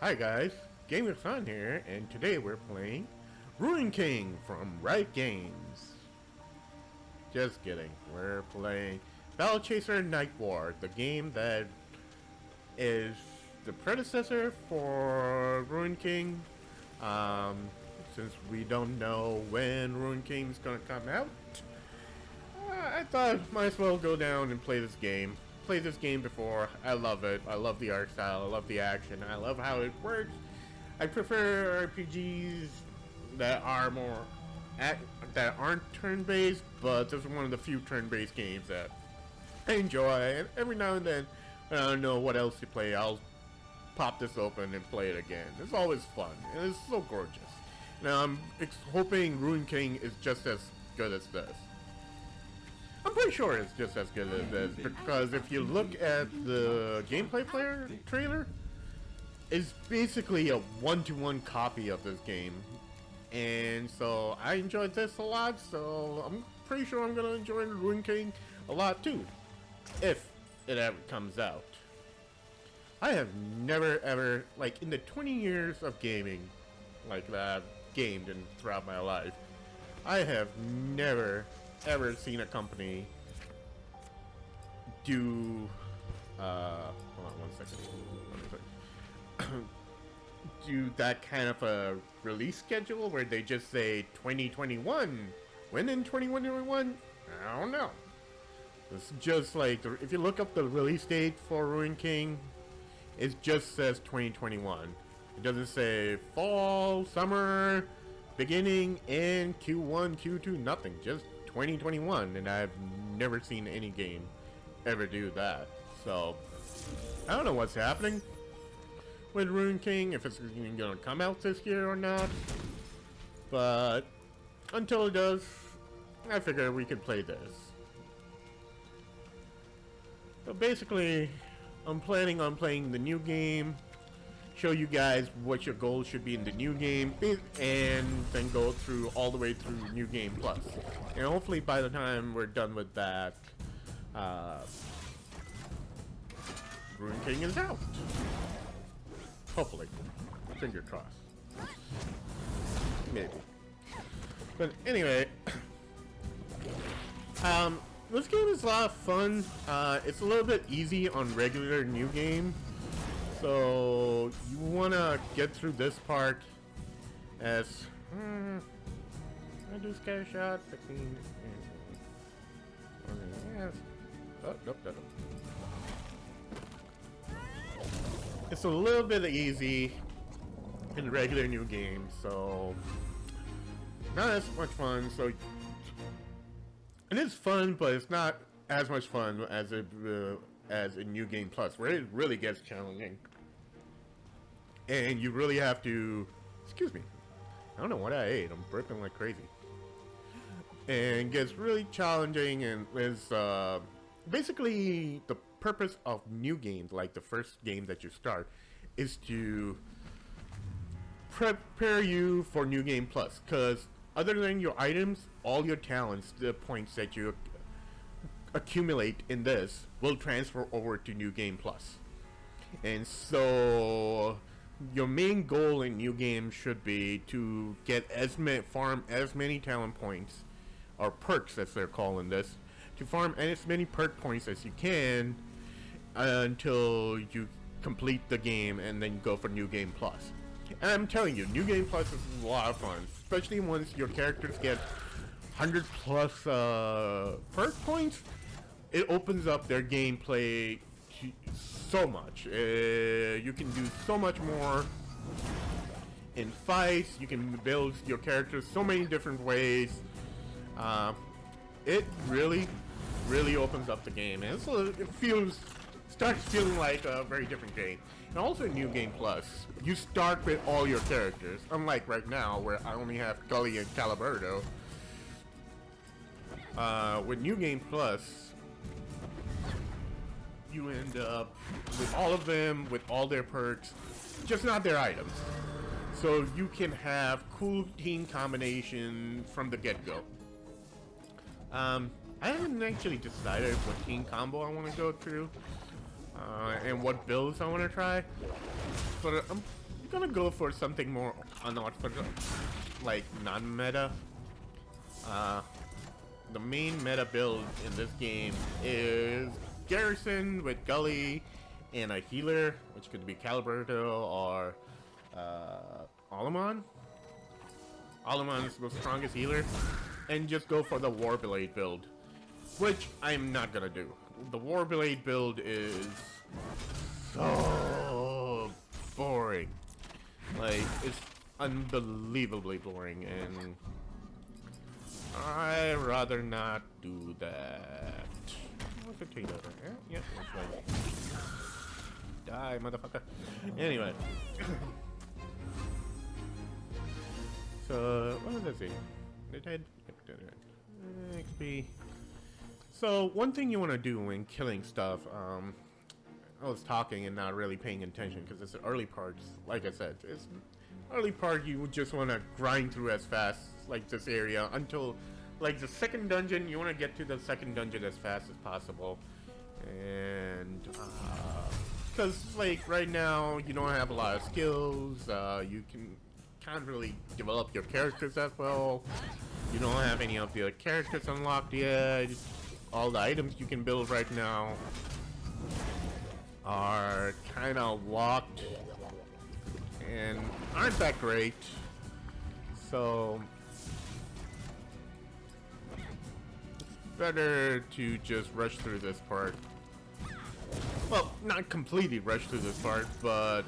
Hi guys, Gamer here, and today we're playing Ruin King from Riot Games. Just kidding, we're playing Battle Chaser Nightwar, the game that is the predecessor for Ruin King. Since we don't know when Ruin King is gonna come out, I thought might as well go down and play this game. Played this game before. I love it. I love the art style. I love the action. I love how it works. I prefer RPGs that are that aren't turn-based, but this is one of the few turn-based games that I enjoy. And every now and then, when I don't know what else to play, I'll pop this open and play it again. It's always fun, and it's so gorgeous. Now I'm hoping Ruin King is just as good as this. I'm pretty sure it's just as good as this, because if you look at the gameplay trailer, it's basically a one-to-one copy of this game. And so I enjoyed this a lot, so I'm pretty sure I'm going to enjoy Ruin King a lot too, if it ever comes out. I have never ever, like in the 20 years of gaming, like that I've gamed and throughout my life, I have never ever seen a company do hold on 1 second. Do that kind of a release schedule where they just say 2021. When in 2021? I don't know. It's just like if you look up the release date for Ruin King, it just says 2021. It doesn't say fall, summer, beginning, and Q1, Q2, nothing. Just 2021, and I've never seen any game ever do that. So I don't know what's happening with Ruin King, if it's gonna come out this year or not, but until it does, I figure we could play this. So basically, I'm planning on playing the new game, show you guys what your goals should be in the new game, and then go through all the way through New Game Plus. And hopefully by the time we're done with that, Ruin King is out. Hopefully. Finger crossed. Maybe. But anyway, this game is a lot of fun. It's a little bit easy on regular New Game. So you want to get through this part as I do scare shot 15. Yes. Oh, nope. It's a little bit easy in regular New Game, so not as much fun. So it is fun, but it's not as much fun as in New Game Plus, where it really gets challenging. And you really have to, excuse me, I don't know what I ate, I'm burping like crazy. And gets really challenging, and is basically the purpose of new games, like the first game that you start, is to prepare you for New Game Plus. Because other than your items, all your talents, the points that you accumulate in this, will transfer over to New Game Plus. And so your main goal in New Game should be to get farm as many talent points, or perks as they're calling this, to farm as many perk points as you can until you complete the game, and then go for New Game Plus. And I'm telling you, New Game Plus is a lot of fun, especially once your characters get 100 plus perk points. It opens up their gameplay so much. You can do so much more in fights. You can build your characters so many different ways. It really opens up the game, and it starts feeling like a very different game. And also in New Game Plus, you start with all your characters, unlike right now where I only have Gully and Caliberto. With New Game Plus, you end up with all of them, with all their perks, just not their items. So you can have cool team combination from the get-go. I haven't actually decided what team combo I want to go through, and what builds I want to try. unorthodox. I'm gonna go for something more unorthodox, like non-meta. The main meta build in this game is Garrison with Gully and a healer, which could be Caliberto or Alamon. Alamon is the strongest healer, and just go for the Warblade build, which I'm not gonna do. The Warblade build is so boring. Like, it's unbelievably boring, and I'd rather not do that. What's the potato there? Yeah, that's right. Die, motherfucker. Anyway. So, what does it say? They're dead. XP. So, one thing you want to do when killing stuff, I was talking and not really paying attention because it's the early parts. Like I said, it's early part. You just want to grind through as fast, like this area, until like the second dungeon. You want to get to the second dungeon as fast as possible, and because like right now you don't have a lot of skills. You can't really develop your characters as well. You don't have any of the characters unlocked yet. All the items you can build right now are kind of locked and aren't that great. So it's better to just rush through this part. Well, not completely rush through this part, but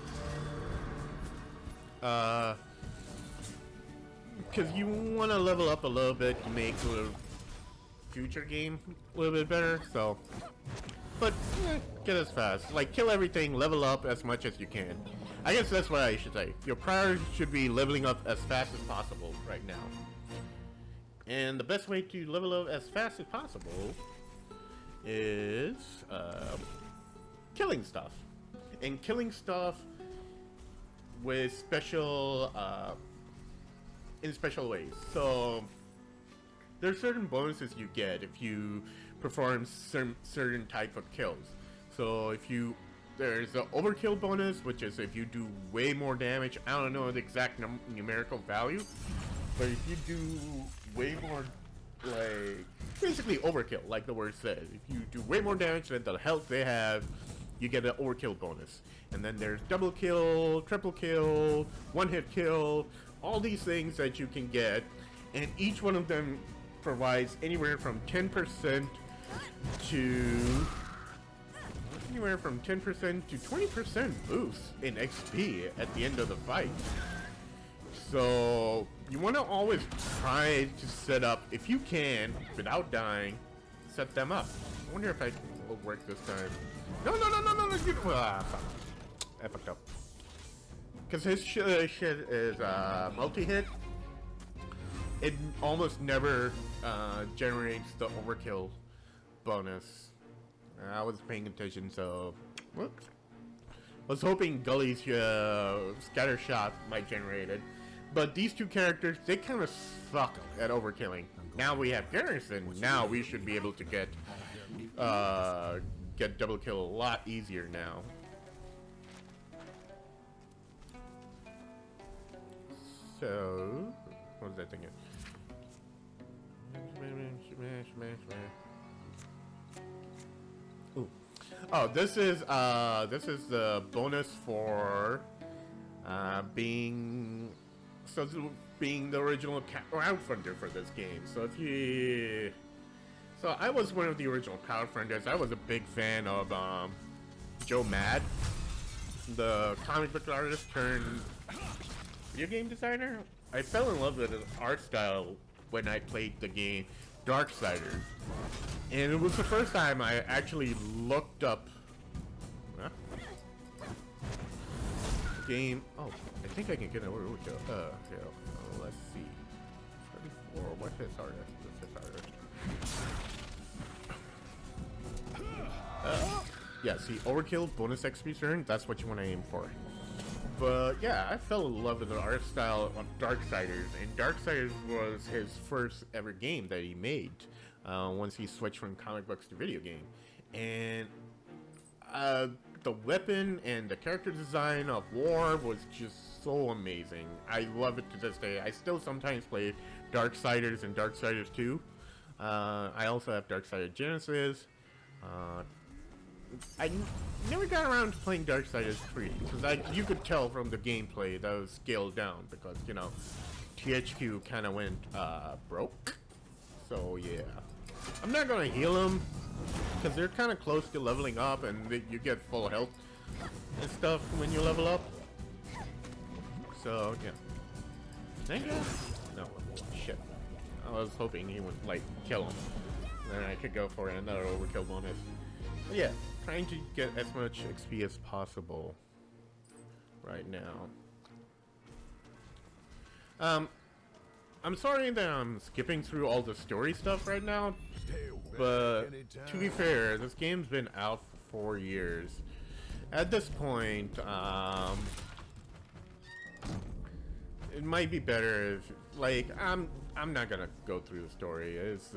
because you want to level up a little bit to make the future game a little bit better. So, but get as fast, like kill everything, level up as much as you can. I guess that's what I should say. Your priority should be leveling up as fast as possible right now. And the best way to level up as fast as possible is killing stuff. And killing stuff with special, in special ways. So there's certain bonuses you get if you perform certain type of kills. So if there's the overkill bonus, which is if you do way more damage. I don't know the exact numerical value, but if you do way more, like basically overkill, like the word says, if you do way more damage than the health they have, you get an overkill bonus. And then there's double kill, triple kill, one hit kill, all these things that you can get, and each one of them provides anywhere from 10% to 20% boost in XP at the end of the fight. So you want to always try to set up, if you can, without dying, set them up. I wonder if I will work this time. No, fuck. I fucked up. Because his shit is multi-hit. It almost never generates the overkill bonus. I was paying attention, so whoops. I was hoping Gully's scatter shot might generate it. But these two characters, they kind of suck at overkilling. Now we have Garrison. Now we should be able to get double kill a lot easier now. So, what was that thing? Ooh. Oh, this is the bonus for being the original crowdfunder for this game. So I was one of the original crowdfunders. I was a big fan of Joe Mad, the comic book artist turned video game designer. I fell in love with his art style when I played the game Darksiders, and it was the first time I actually looked up game. Oh, I think I can get an overkill. Let's see. 34. What's his artist? Yeah, see, overkill, bonus XP turn. That's what you want to aim for. But yeah, I fell in love with the art style of Darksiders, and Darksiders was his first ever game that he made once he switched from comic books to video game. And the weapon and the character design of War was just so amazing. I love it to this day. I still sometimes play Darksiders and Darksiders 2. I also have Darksiders Genesis. I never got around to playing Darksiders 3 because you could tell from the gameplay that was scaled down because, you know, THQ kind of went broke. So yeah, I'm not gonna heal them because they're kind of close to leveling up and you get full health and stuff when you level up. So yeah. Thank you. No, shit. I was hoping he would like kill him. Then I could go for another overkill bonus. But yeah, trying to get as much XP as possible right now. I'm sorry that I'm skipping through all the story stuff right now, but to be fair, this game's been out for 4 years. At this point, it might be better if, like, I'm not gonna go through the story. It's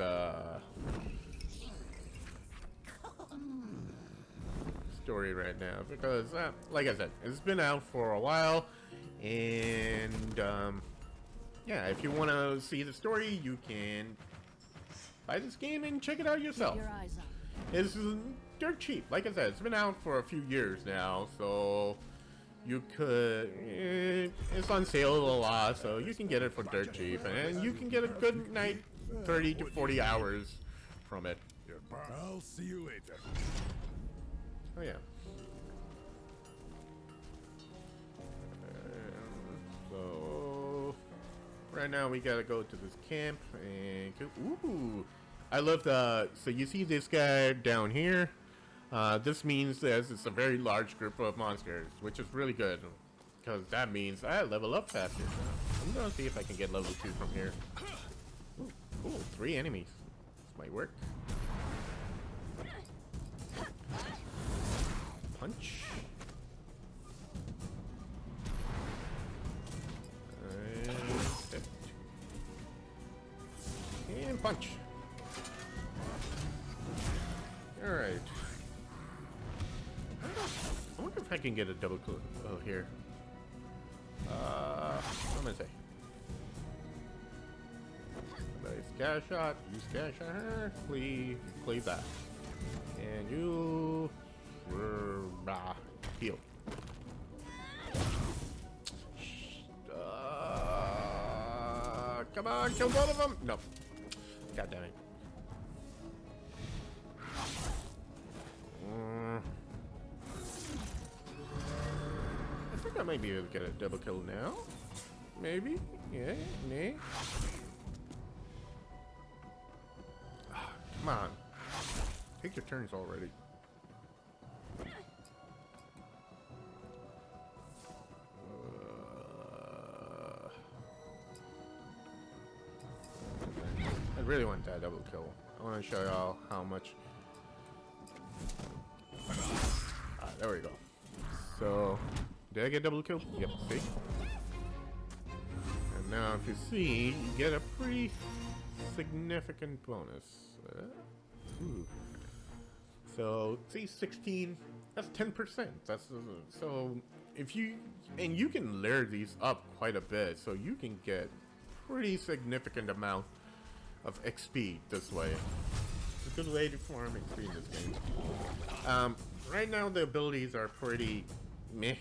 story right now because, like I said, it's been out for a while, and yeah, if you want to see the story, you can buy this game and check it out yourself. It's dirt cheap. Like I said, it's been out for a few years now, so you could, it's on sale a lot, so you can get it for dirt cheap, and you can get a good night, 30 to 40 hours from it. I'll see you later. Oh yeah. So right now we gotta go to this camp and go, ooh, I love the, so you see this guy down here. This means that it's a very large group of monsters, which is really good because that means I level up faster. I'm gonna see if I can get level 2 from here. Ooh, cool, 3 enemies. This might work. Punch. And punch. Alright. I wonder if I can get a double kill here. What am I gonna say? Nice scatter shot. You scatter shot her. Please that. And you heal. Come on, kill both of them. No. God damn it. I think I might be able to get a double kill now. Maybe. Yeah. Nay. Come on. Take your turns already. I really want that double kill. I want to show y'all how much. There we go. So, did I get double kill? Yep, see? And now if you see, you get a pretty significant bonus. Ooh. So, see, 16, that's 10%. That's, so, if you, and you can layer these up quite a bit, so you can get pretty significant amount of XP this way. It's a good way to farm XP in this game. Right now the abilities are pretty meh.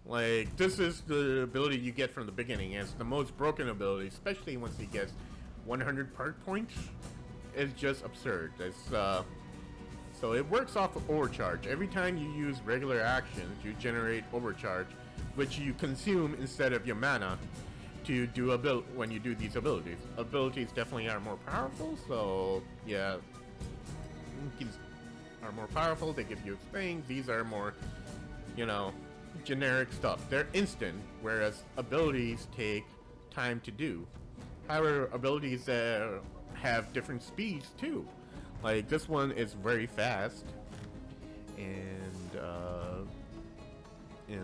Like, this is the ability you get from the beginning. It's the most broken ability, especially once he gets 100 part points. It's just absurd. It's, so it works off of overcharge. Every time you use regular actions, you generate overcharge, which you consume instead of your mana to do when you do these abilities. Abilities definitely are more powerful, so yeah, these are more powerful. They give you things. These are more, you know, generic stuff. They're instant, whereas abilities take time to do. However, abilities have different speeds too. Like this one is very fast, and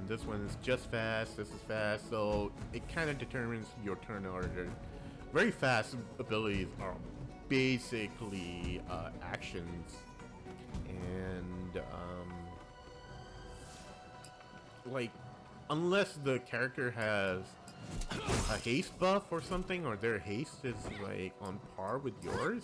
this one is just fast. This is fast, so it kind of determines your turn order. Very fast abilities are basically actions, and like, unless the character has a haste buff or something, or their haste is like on par with yours.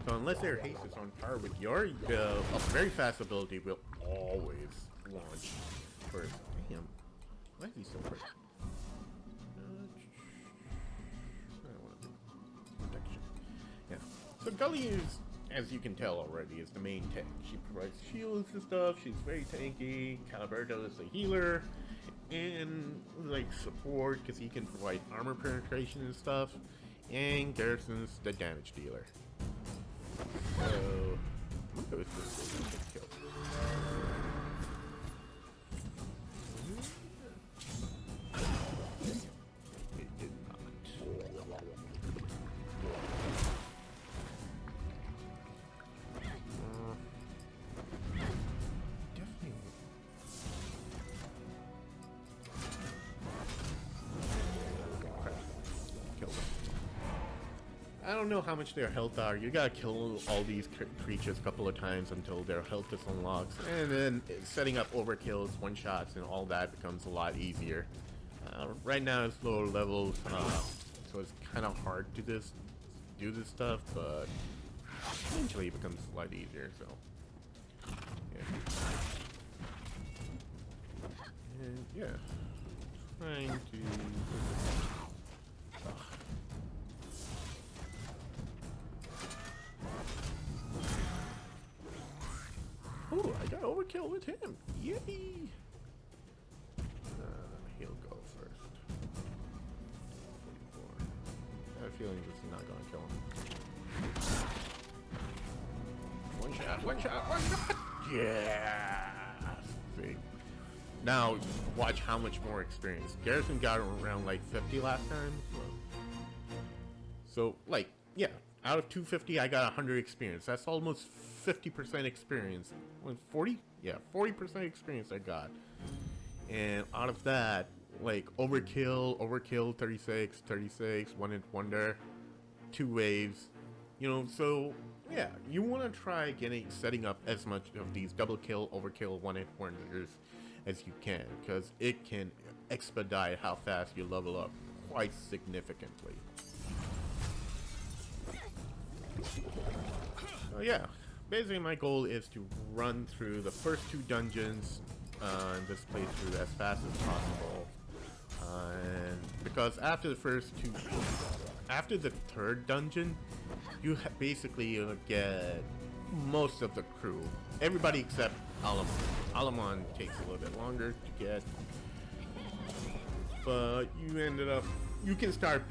So unless their haste is on par with yours, a very fast ability will always launch first. Damn, why is he so quick? Protection. Yeah. So Gully is, as you can tell already, is the main tank. She provides shields and stuff. She's very tanky. Caliberto is the healer and like support because he can provide armor penetration and stuff. And Garrison's the damage dealer. So, what was this kill? It did not. Definitely. Killed him. I don't know how much their health are. You gotta kill all these creatures a couple of times until their health is unlocked. And then setting up overkills, one-shots, and all that becomes a lot easier. Right now it's lower levels, so it's kind of hard to do this stuff, but eventually it becomes a lot easier, so... Yeah. And yeah. Trying to... Oh, I got overkill with him. Yay! He'll go first. 44. I have a feeling this is not going to kill him. One shot, one shot, one shot! Yeah! See? Now, watch how much more experience. Garrison got around like 50 last time. So, like, yeah. Out of 250, I got 100 experience. That's almost 50% experience. 40? Yeah, 40% experience I got. And out of that, like, overkill, 36, 36, one hit wonder, 2 waves. You know, so, yeah, you want to try setting up as much of these double kill, overkill, one hit wonders as you can. Because it can expedite how fast you level up quite significantly. So yeah, basically my goal is to run through the first 2 dungeons in this playthrough as fast as possible. And because after the first 2, after the 3rd dungeon, you basically get most of the crew. Everybody except Alamon. Alamon takes a little bit longer to get, but you can start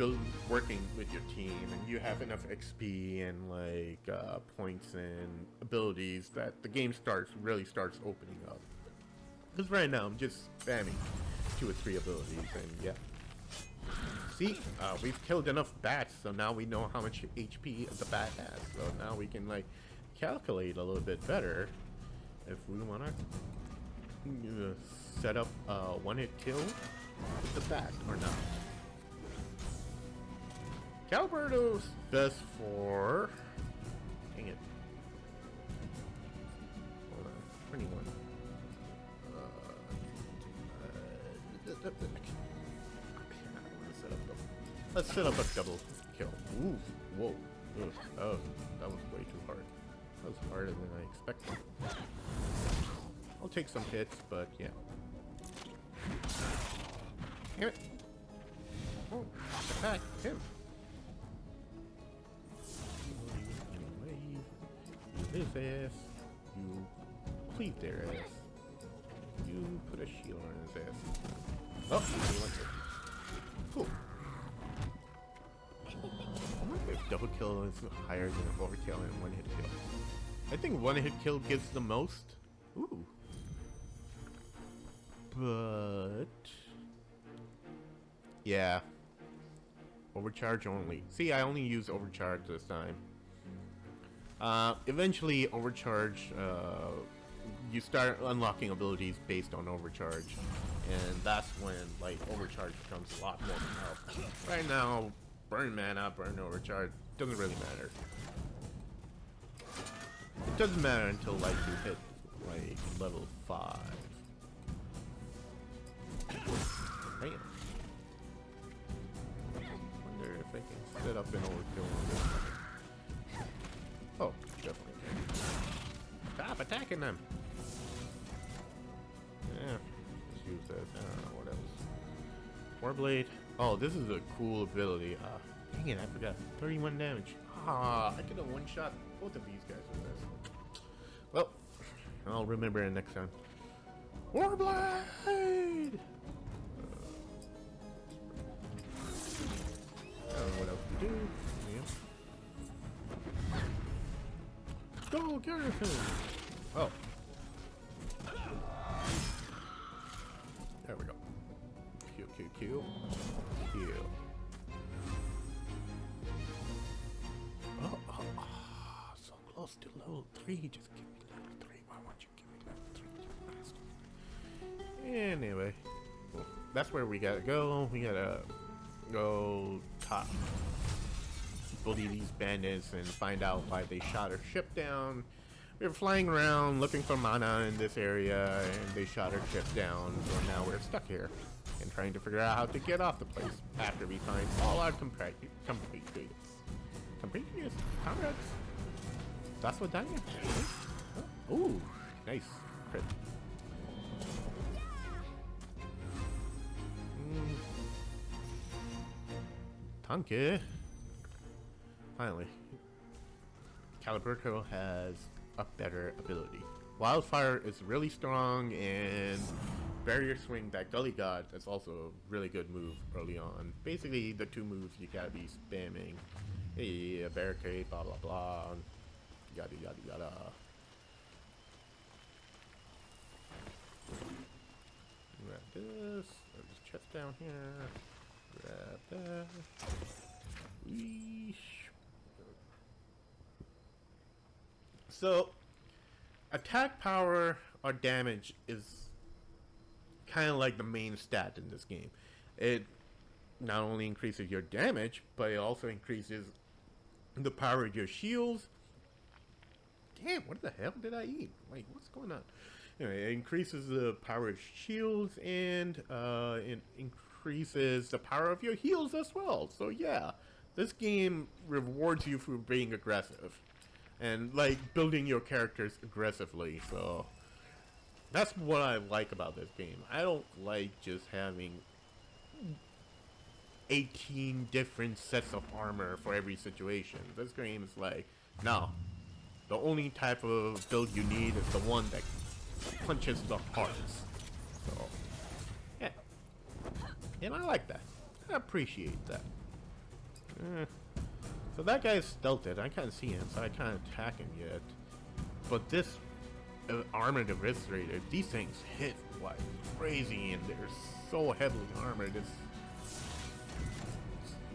working with your team, and you have enough XP and like points and abilities that the game really starts opening up. Because right now I'm just spamming 2 or 3 abilities, and yeah. See, we've killed enough bats, so now we know how much HP the bat has. So now we can like calculate a little bit better if we want to set up a one-hit kill with the bat or not. Caliberto's best for... Dang it. Hold on. 21. Let's set up a double kill. Ooh, whoa. Ugh. Oh, that was way too hard. That was harder than I expected. I'll take some hits, but yeah. Damn it. Oh, attack him. You his ass. You cleave their ass. You put a shield on his ass. Oh, he wants it. Cool. I wonder if double kill is higher than overkill and one hit kill. I think one hit kill gives the most. Ooh. But yeah. Overcharge only. See, I only use overcharge this time. Eventually, overcharge, you start unlocking abilities based on overcharge, and that's when, like, overcharge becomes a lot more powerful. Right now, burn mana, burn overcharge, doesn't really matter. It doesn't matter until like you hit like level 5. Damn. Wonder if I can set up an overkill on this. Oh, definitely can. Stop attacking them! Yeah, let's use this. I don't know what else. Warblade. Oh, this is a cool ability. Dang it, I forgot. 31 damage. I could have one-shot both of these guys with this. Well, I'll remember it next time. Warblade! I don't know what else to do. Yeah. Go, Garrison! Oh. There we go. Q. Oh, so close to level 3. Just give me level 3. Why won't you give me level 3? Anyway, well, that's where we gotta go. We gotta go bully these bandits and find out why they shot our ship down. We were flying around looking for mana in this area, and they shot our ship down. So now we're stuck here and trying to figure out how to get off the place after we find all our compatriots. Compatriots? Comrades? That's what diamond. Oh, ooh, nice crit. Tanke. Finally, Caliburto has a better ability. Wildfire is really strong, and Barrier Swing, that Gully God, is also a really good move early on. Basically, the two moves you gotta be spamming. Hey, a barricade, blah blah blah, yada yada yada. Grab this. There's a chest down here. Grab that. Weesh. So, attack power or damage is kind of like the main stat in this game. It not only increases your damage, but it also increases the power of your shields. Damn, what the hell did I eat? Wait, what's going on? Anyway, it increases the power of shields, and it increases the power of your heals as well. So yeah, this game rewards you for being aggressive and like building your characters aggressively. So that's what I like about this game. I don't like just having 18 different sets of armor for every situation. This game is like, no, the only type of build you need is the one that punches the hardest. So yeah, and I like that. I appreciate that. So that guy's stealthed. I can't see him, so I can't attack him yet. But this armored eviscerator, these things hit like crazy, and they're so heavily armored. It's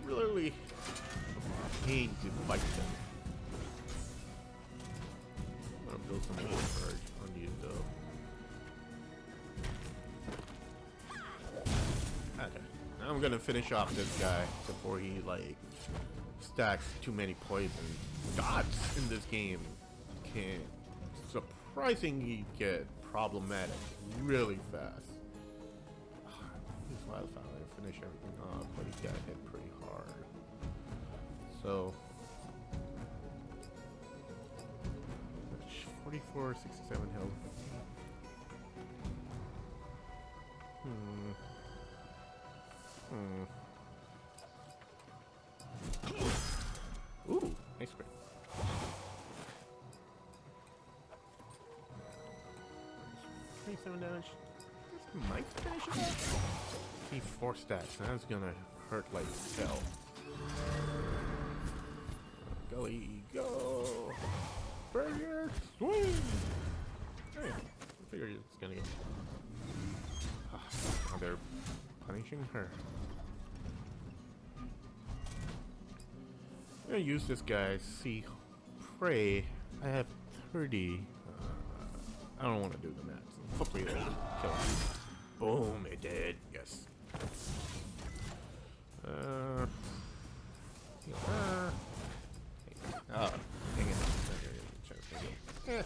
really a pain to fight them. I'm gonna build some more charge on these though. Okay, now I'm gonna finish off this guy before he like stacks too many poison. Gods in this game can surprisingly get problematic really fast. This wildfire finish everything off, but he got hit pretty hard. So 44, 67 health. Ooh, nice crit. 27 damage. This might finish it off. See, 4 stacks. That's gonna hurt like hell. Gully, go! Barrier swing! Hey, I figured it's gonna go. Oh, they're punishing her. I'm gonna use this guy. See, pray. I have 30. I don't want to do the math. Hopefully it'll kill him. Boom, it did. Yes. Oh, dang it.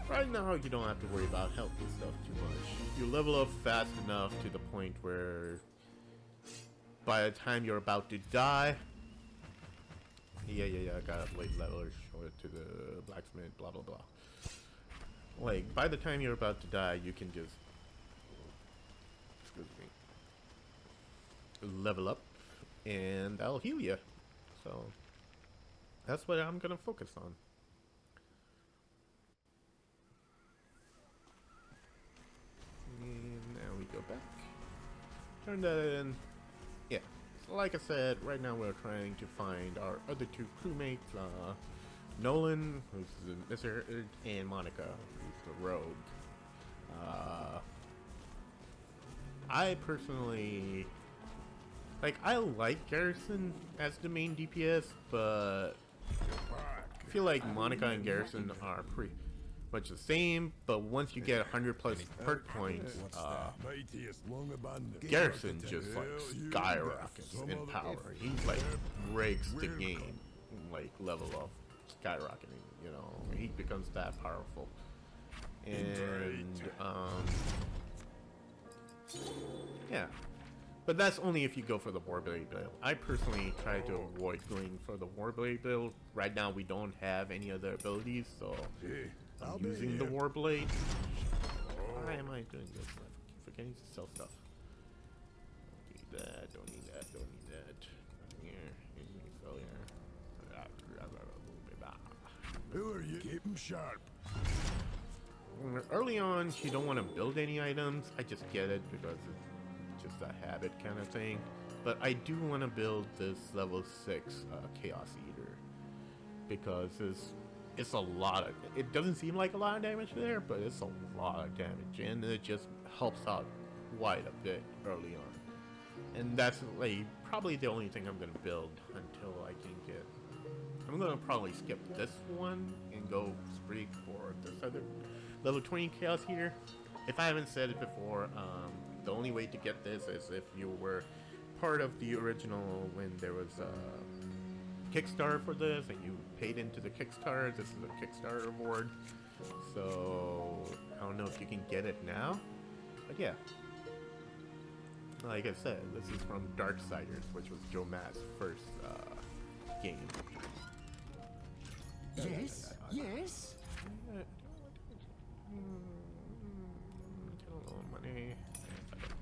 Right now, you don't have to worry about health and stuff too much. You level up fast enough to the point where by the time you're about to die, I got a late leveler, show it to the blacksmith, blah blah blah. Like, by the time you're about to die, you can just, excuse me, level up, and that'll heal you. So, that's what I'm gonna focus on. And now we go back. Turn that in. Yeah. So like I said, right now we're trying to find our other two crewmates, Nolan, who's the wizard, and Monica, who's the rogue. I personally, I like Garrison as the main DPS, but I feel like Monica and Garrison are pretty much the same, but once you get 100 plus perk points, Garrison just skyrockets in power. He breaks the game, level up, skyrocketing. You know, he becomes that powerful. And yeah, but that's only if you go for the Warblade build. I personally try to avoid going for the Warblade build. Right now, we don't have any other abilities, so I'm using the Warblade. Why am I doing this? I keep forgetting to sell stuff. Don't need that, don't need that, don't need that. Here, go here. Who are you? Keep him sharp. Early on, you don't want to build any items. I just get it because it's just a habit kind of thing. But I do want to build this level 6 Chaos Eater because it's a lot of, it doesn't seem like a lot of damage there, but it's a lot of damage, and it just helps out quite a bit early on. And that's probably the only thing I'm gonna build until I can get. I'm gonna probably skip this one and go straight for this other level 20 Chaos Eater. If I haven't said it before, the only way to get this is if you were part of the original when there was Kickstarter for this, and you paid into the Kickstarter. This is a Kickstarter reward, so I don't know if you can get it now, but yeah. Like I said, this is from Darksiders, which was Joe Matt's first game. Yes, yes. Money.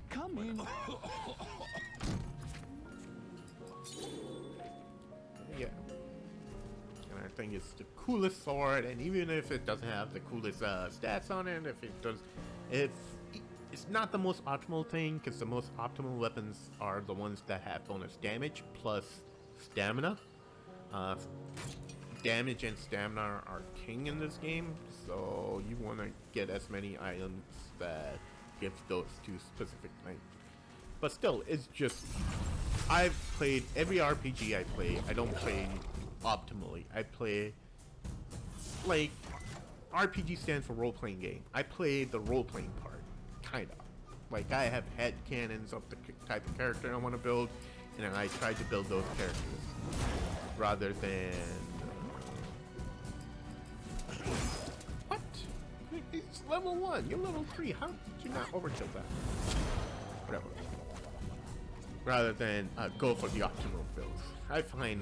Come in. Yeah. And I think it's the coolest sword, and even if it doesn't have the coolest stats on it, if it's not the most optimal thing, because the most optimal weapons are the ones that have bonus damage plus stamina. Damage and stamina are king in this game, so you want to get as many items that give those two specific things. But still, it's just, I've played every RPG I play. I don't play optimally. I play, RPG stands for role-playing game. I play the role-playing part, kinda. I have head cannons of the type of character I want to build, and I try to build those characters rather than. What? It's level 1. You're level 3. How did you not overkill that? Whatever. Rather than go for the optimal builds. I find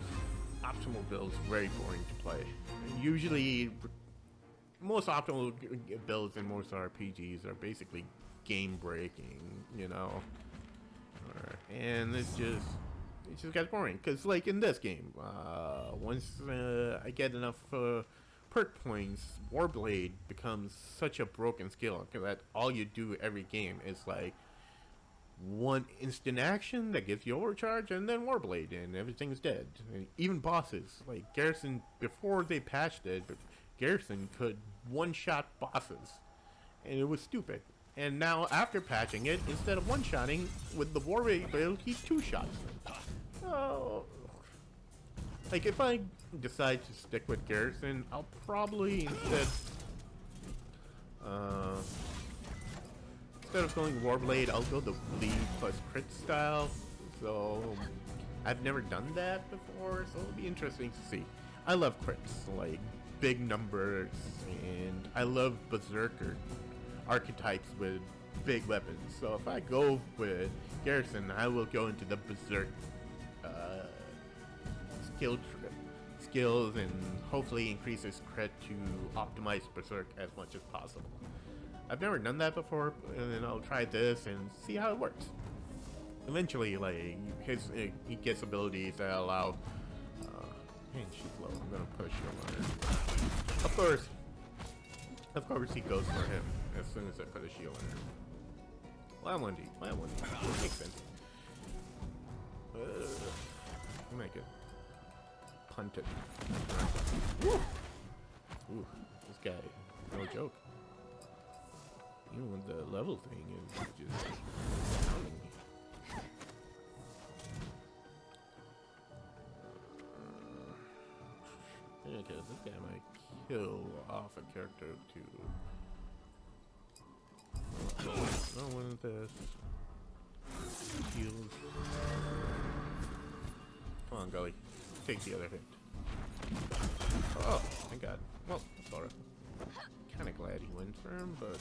optimal builds very boring to play. Usually, most optimal builds in most RPGs are basically game breaking, you know. And it just gets boring. Because, in this game, once I get enough perk points, Warblade becomes such a broken skill that all you do every game is one instant action that gives you overcharge and then Warblade and everything's dead. And even bosses, Garrison, before they patched it, Garrison could one-shot bosses, and it was stupid. And now after patching it, instead of one-shotting with the Warblade build, he two-shots them. So, if I decide to stick with Garrison, I'll probably instead of going Warblade, I'll go the bleed plus crit style. So I've never done that before, so it'll be interesting to see. I love crits, like big numbers, and I love berserker archetypes with big weapons. So if I go with Garrison, I will go into the berserk skills and hopefully increase his crit to optimize berserk as much as possible. I've never done that before, and I'll try this and see how it works. Eventually, like he gets abilities that allow. Man, she's low. I'm gonna push him on her. Of course, he goes for him as soon as I put a shield on her. Well, 1D. Makes sense. Make it. Punt it. Ooh, this guy, no joke. Even with the level thing is just pounding me. Okay, this guy might kill off a character too. No one of this. Heals. Come on, Gully. Take the other hit. Oh, thank God. Well, that's alright. Kinda glad he went for him, but...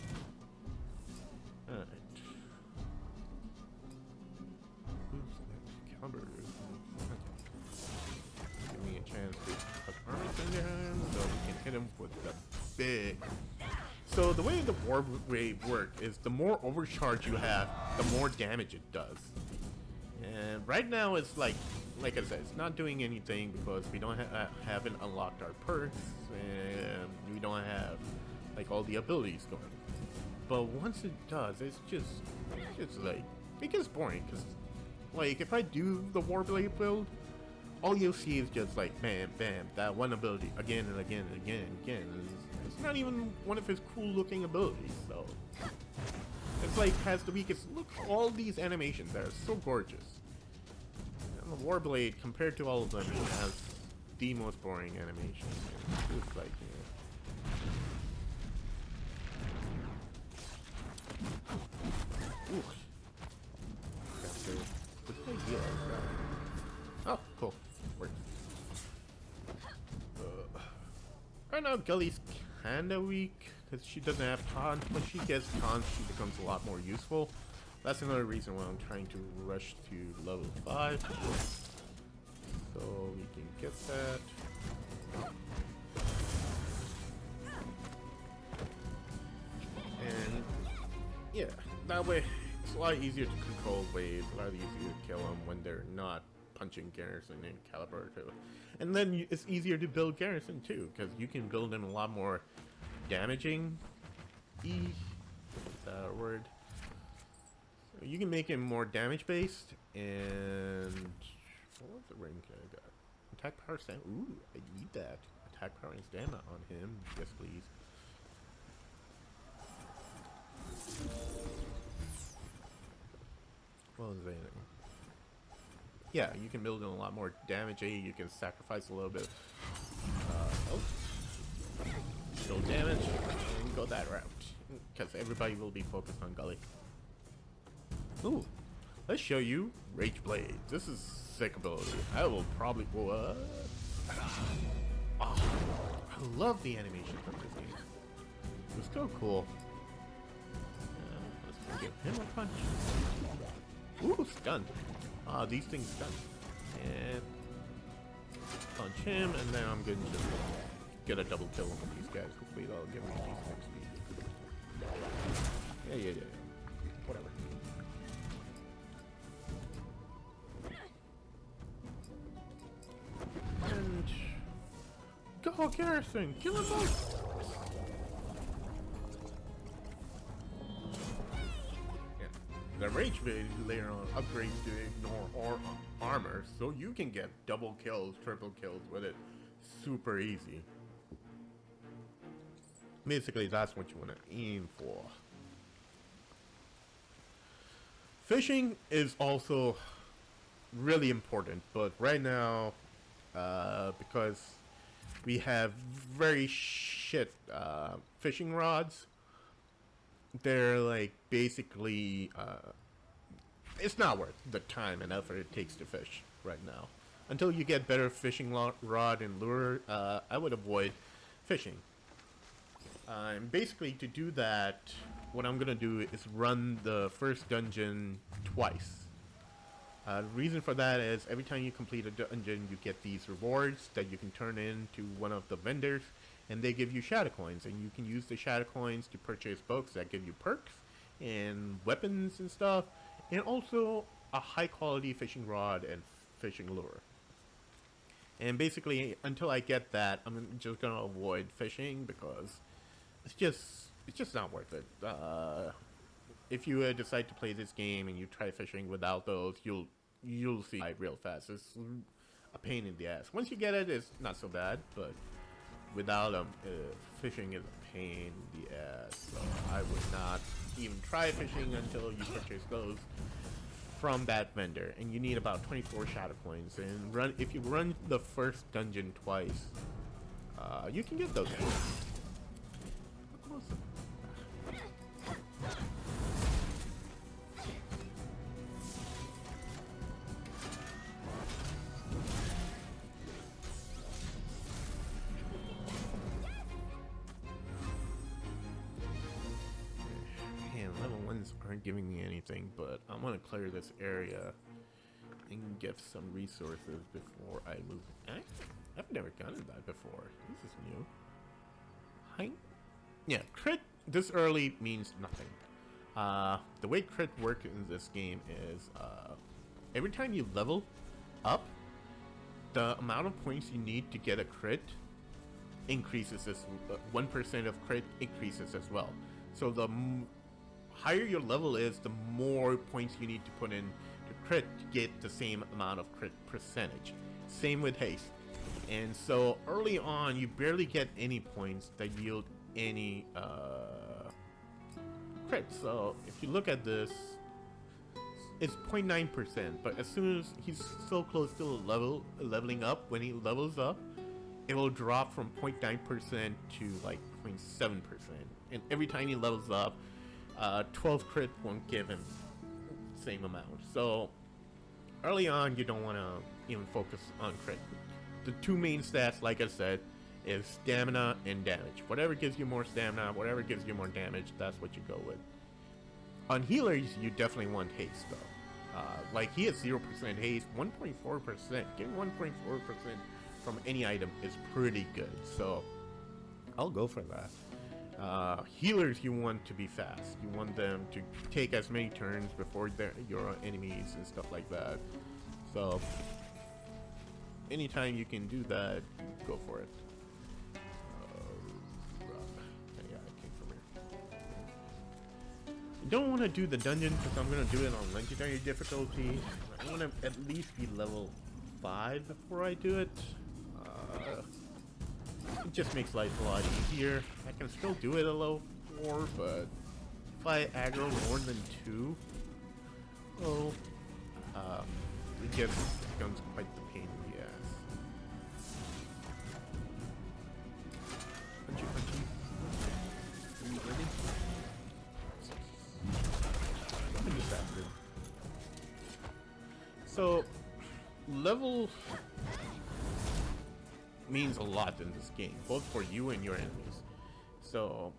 Alright. Who's that? Caliber. Give me a chance to put armor into him, so we can hit him with the big... So the way the war wave works is the more overcharge you have, the more damage it does. And right now it's like I said, it's not doing anything because we don't haven't unlocked our perks and we don't have like all the abilities going. But once it does, it's like it gets boring because like if I do the Warblade build, all you'll see is just like bam, bam, that one ability again and again and again and again. It's not even one of his cool looking abilities, so it's like has the weakest. Look, all these animations that are so gorgeous. And the Warblade, compared to all of them, has the most boring animation. It's like, Ooh. What's the idea? Oh, cool. Works. Right now, Gully's kinda weak because she doesn't have taunt. When she gets taunt, she becomes a lot more useful. That's another reason why I'm trying to rush to level 5. So we can get that. And yeah, that way it's a lot easier to control waves, a lot easier to kill them when they're not punching Garrison and Caliber too. And then it's easier to build Garrison too, because you can build him a lot more damaging. Is that a word? So you can make him more damage based, and what was the rank I got? Attack power stamina. Ooh, I need that. Attack power and stamina on him. Yes, please. What was anything? Yeah, you can build in a lot more damage. You can sacrifice a little bit. Build damage and go that route. Because everybody will be focused on Gully. Ooh, let's show you Rage Blade. This is sick ability. I will probably... What? Oh, I love the animation from this game. It's so cool. Let's give him a punch. Ooh, stunned. These things stun. And punch him, and then I'm going to get a double kill on these guys. Hopefully that'll give me decent XP. Yeah. Whatever. And go Garrison! Kill them both! The Rage Blade later on upgrades to ignore armor, so you can get double kills, triple kills with it super easy. Basically, that's what you want to aim for. Fishing is also really important, but right now, because we have very shit fishing rods, they're like basically it's not worth the time and effort it takes to fish. right now. Until you get better fishing rod and lure, I would avoid fishing. And basically to do that, what I'm gonna do is run the first dungeon twice. The reason for that is every time you complete a dungeon, you get these rewards that you can turn into one of the vendors, and they give you shadow coins, and you can use the shadow coins to purchase books that give you perks and weapons and stuff, and also a high quality fishing rod and fishing lure. And basically, until I get that, I'm just gonna avoid fishing because it's just not worth it. If you decide to play this game and you try fishing without those, you'll see real fast. It's a pain in the ass. Once you get it, it's not so bad, but without them, fishing is a pain in the ass. So I would not even try fishing until you purchase those from that vendor. And you need about 24 shadow coins. And if you run the first dungeon twice, you can get those. Aren't giving me anything, but I want to clear this area and get some resources before I move. I've never gotten that before. This is new. Hi. Yeah, crit this early means nothing. The way crit works in this game is every time you level up, the amount of points you need to get a crit increases as 1% of crit increases as well. So the higher your level is, the more points you need to put in to crit to get the same amount of crit percentage. Same with haste. And so early on, you barely get any points that yield any crit. So if you look at this, it's 0.9%, but as soon as he's so close to leveling up, when he levels up, it will drop from 0.9% to like 0.7%. And every time he levels up, 12 crit won't give him the same amount. So early on, you don't want to even focus on crit. The two main stats, like I said, is stamina and damage. Whatever gives you more stamina, whatever gives you more damage, that's what you go with. On healers, you definitely want haste though. Like he has 0% haste, 1.4%. Getting 1.4% from any item is pretty good. So I'll go for that. Healers, you want to be fast. You want them to take as many turns before your enemies and stuff like that. So anytime you can do that, go for it. Yeah, I came from here. I don't want to do the dungeon because I'm going to do it on legendary difficulty. I want to at least be level 5 before I do it. It just makes life a lot easier. I can still do it at level 4, but if I aggro more than 2, well, it becomes quite the pain in the ass. Punchy, punchy. Are you ready? Let me just after. So, level means a lot in this game, both for you and your enemies. So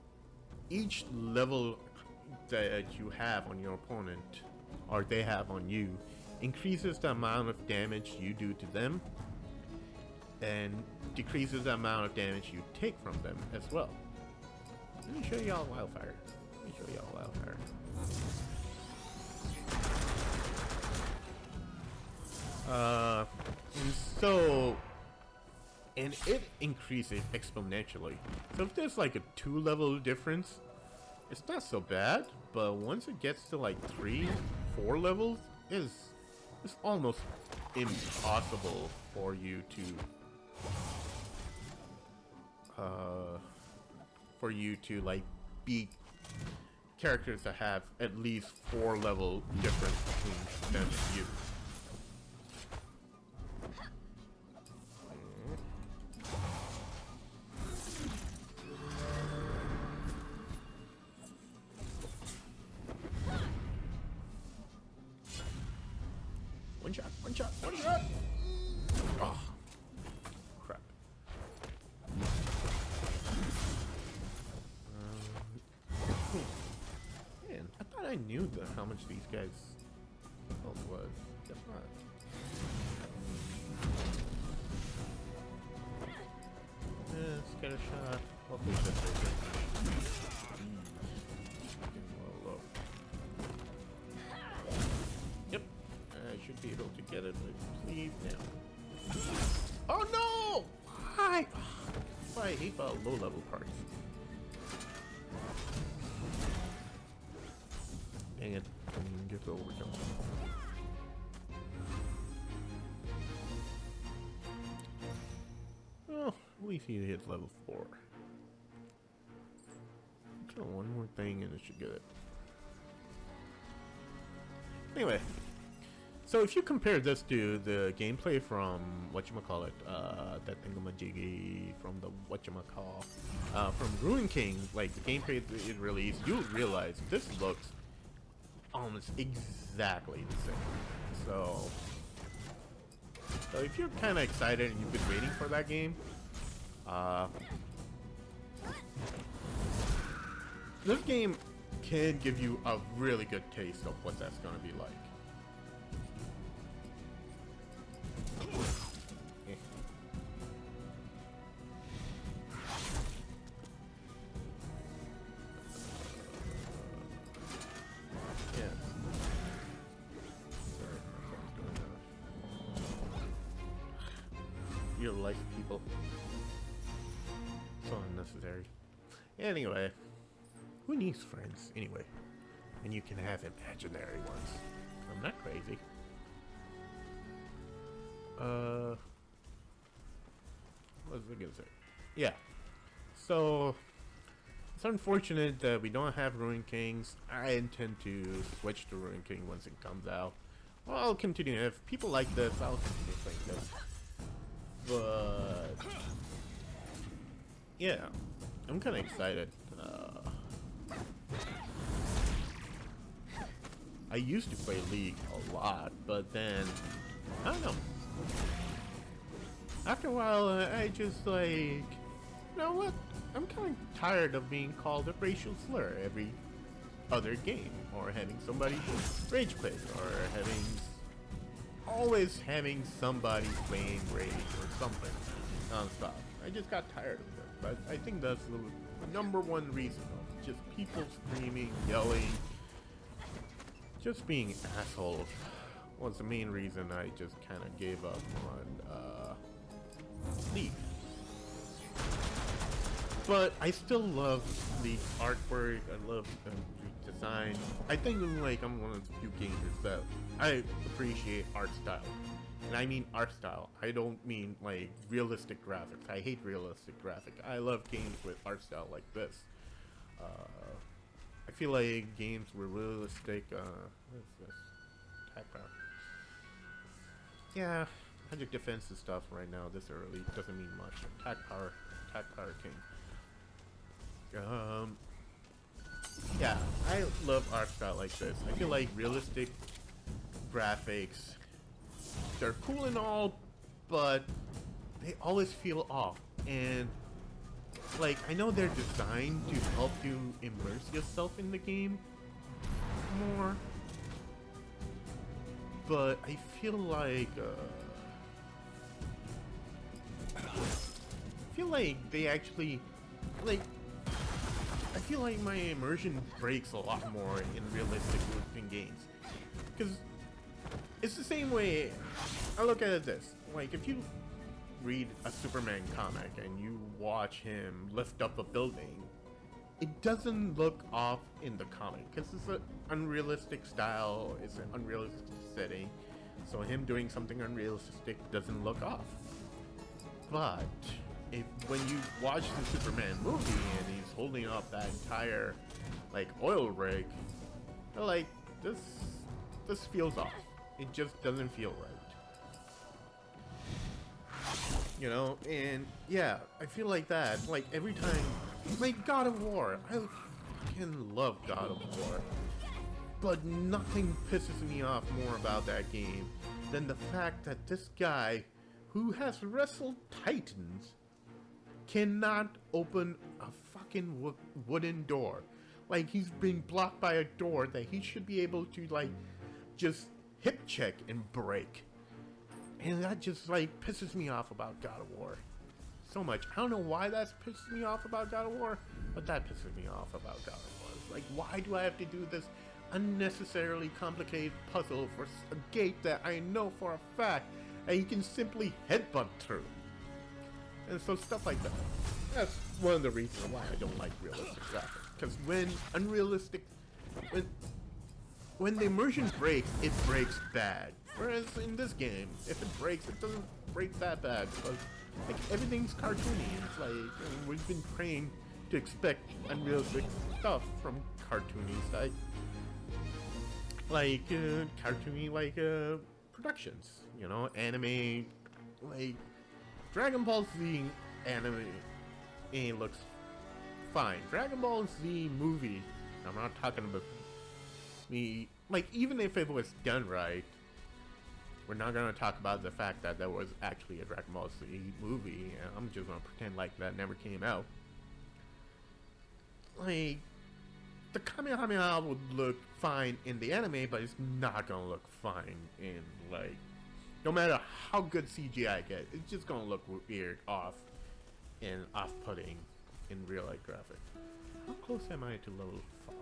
each level that you have on your opponent, or they have on you, increases the amount of damage you do to them and decreases the amount of damage you take from them as well. Let me show y'all Wildfire. And it increases exponentially. So if there's like a 2 level difference, it's not so bad. But once it gets to like 3, 4 levels, it's almost impossible for you to like beat characters that have at least 4 level difference between them and you. One shot. I knew how much these guys health was. Guess not. Let's get a shot. Hopefully this is it. Getting a little low. Yep. I should be able to get it, but leave now. Oh no! Why? That's why I hate low level parts. Dang it. Can't even get the overkill. Well, at least he hits level 4. Kill one more thing and it should get it. Anyway, so if you compare this to the gameplay from whatchamacallit, that thingamajiggy from the whatchamacall, from Ruin King, like the gameplay it released, you'll realize this looks almost exactly the same. So if you're kind of excited and you've been waiting for that game, this game can give you a really good taste of what that's going to be like. Real life people. So unnecessary. Anyway, who needs friends anyway? And you can have imaginary ones. I'm not crazy. What was I gonna say? Yeah. So it's unfortunate that we don't have Ruin Kings. I intend to switch to Ruin King once it comes out. Well, I'll continue. If people like this, I'll continue playing this. But yeah, I'm kind of excited. I used to play League a lot, but then I don't know. After a while, I just like, you know what? I'm kind of tired of being called a racial slur every other game, or having somebody rage quit, or always having somebody playing rage or something nonstop. I just got tired of it, but I think that's the number one reason of just people screaming, yelling, just being assholes was the main reason I just kind of gave up on League. But I still love the artwork, I love the design. I think like I'm one of the few gamers that I appreciate art style. And I mean art style. I don't mean like realistic graphics. I hate realistic graphics. I love games with art style like this. I feel like games were realistic. What is this? Attack power. Yeah, magic defense and stuff right now this early doesn't mean much. Attack power king. Yeah, I love art style like this. I feel like realistic graphics, they're cool and all, but they always feel off. And like, I know they're designed to help you immerse yourself in the game more, but I feel like they actually, like, I feel like my immersion breaks a lot more in realistic looking games. Because it's the same way, I look at it this, like if you read a Superman comic and you watch him lift up a building, it doesn't look off in the comic because it's an unrealistic style, it's an unrealistic setting, so him doing something unrealistic doesn't look off. But when you watch the Superman movie and he's holding up that entire like oil rig, you're like, this feels off. It just doesn't feel right. You know, and yeah, I feel like that. Like every time, like God of War, I fucking love God of War, but nothing pisses me off more about that game than the fact that this guy, who has wrestled titans, cannot open a fucking wooden door. Like he's being blocked by a door that he should be able to like just hip check and break. And that just like pisses me off about God of War so much. I don't know why that's pisses me off about God of War, but that pisses me off about God of War. Like, why do I have to do this unnecessarily complicated puzzle for a gate that I know for a fact that you can simply headbutt through? And so stuff like that. That's one of the reasons why I don't like realistic graphics. Because when the immersion breaks, it breaks bad. Whereas in this game, if it breaks, it doesn't break that bad. Because like everything's cartoony. It's like we've been trained to expect unrealistic stuff from cartoony cartoony productions. You know, anime, like Dragon Ball Z anime. It looks fine. Dragon Ball Z movie, I'm not talking about me, like, even if it was done right, we're not gonna talk about the fact that there was actually a Dragon Ball Z movie, and I'm just gonna pretend like that never came out. Like, the Kamehameha would look fine in the anime, but it's not gonna look fine in, like, no matter how good CGI I get, it's just gonna look weird, off, and off-putting in real-life graphics. How close am I to level 5?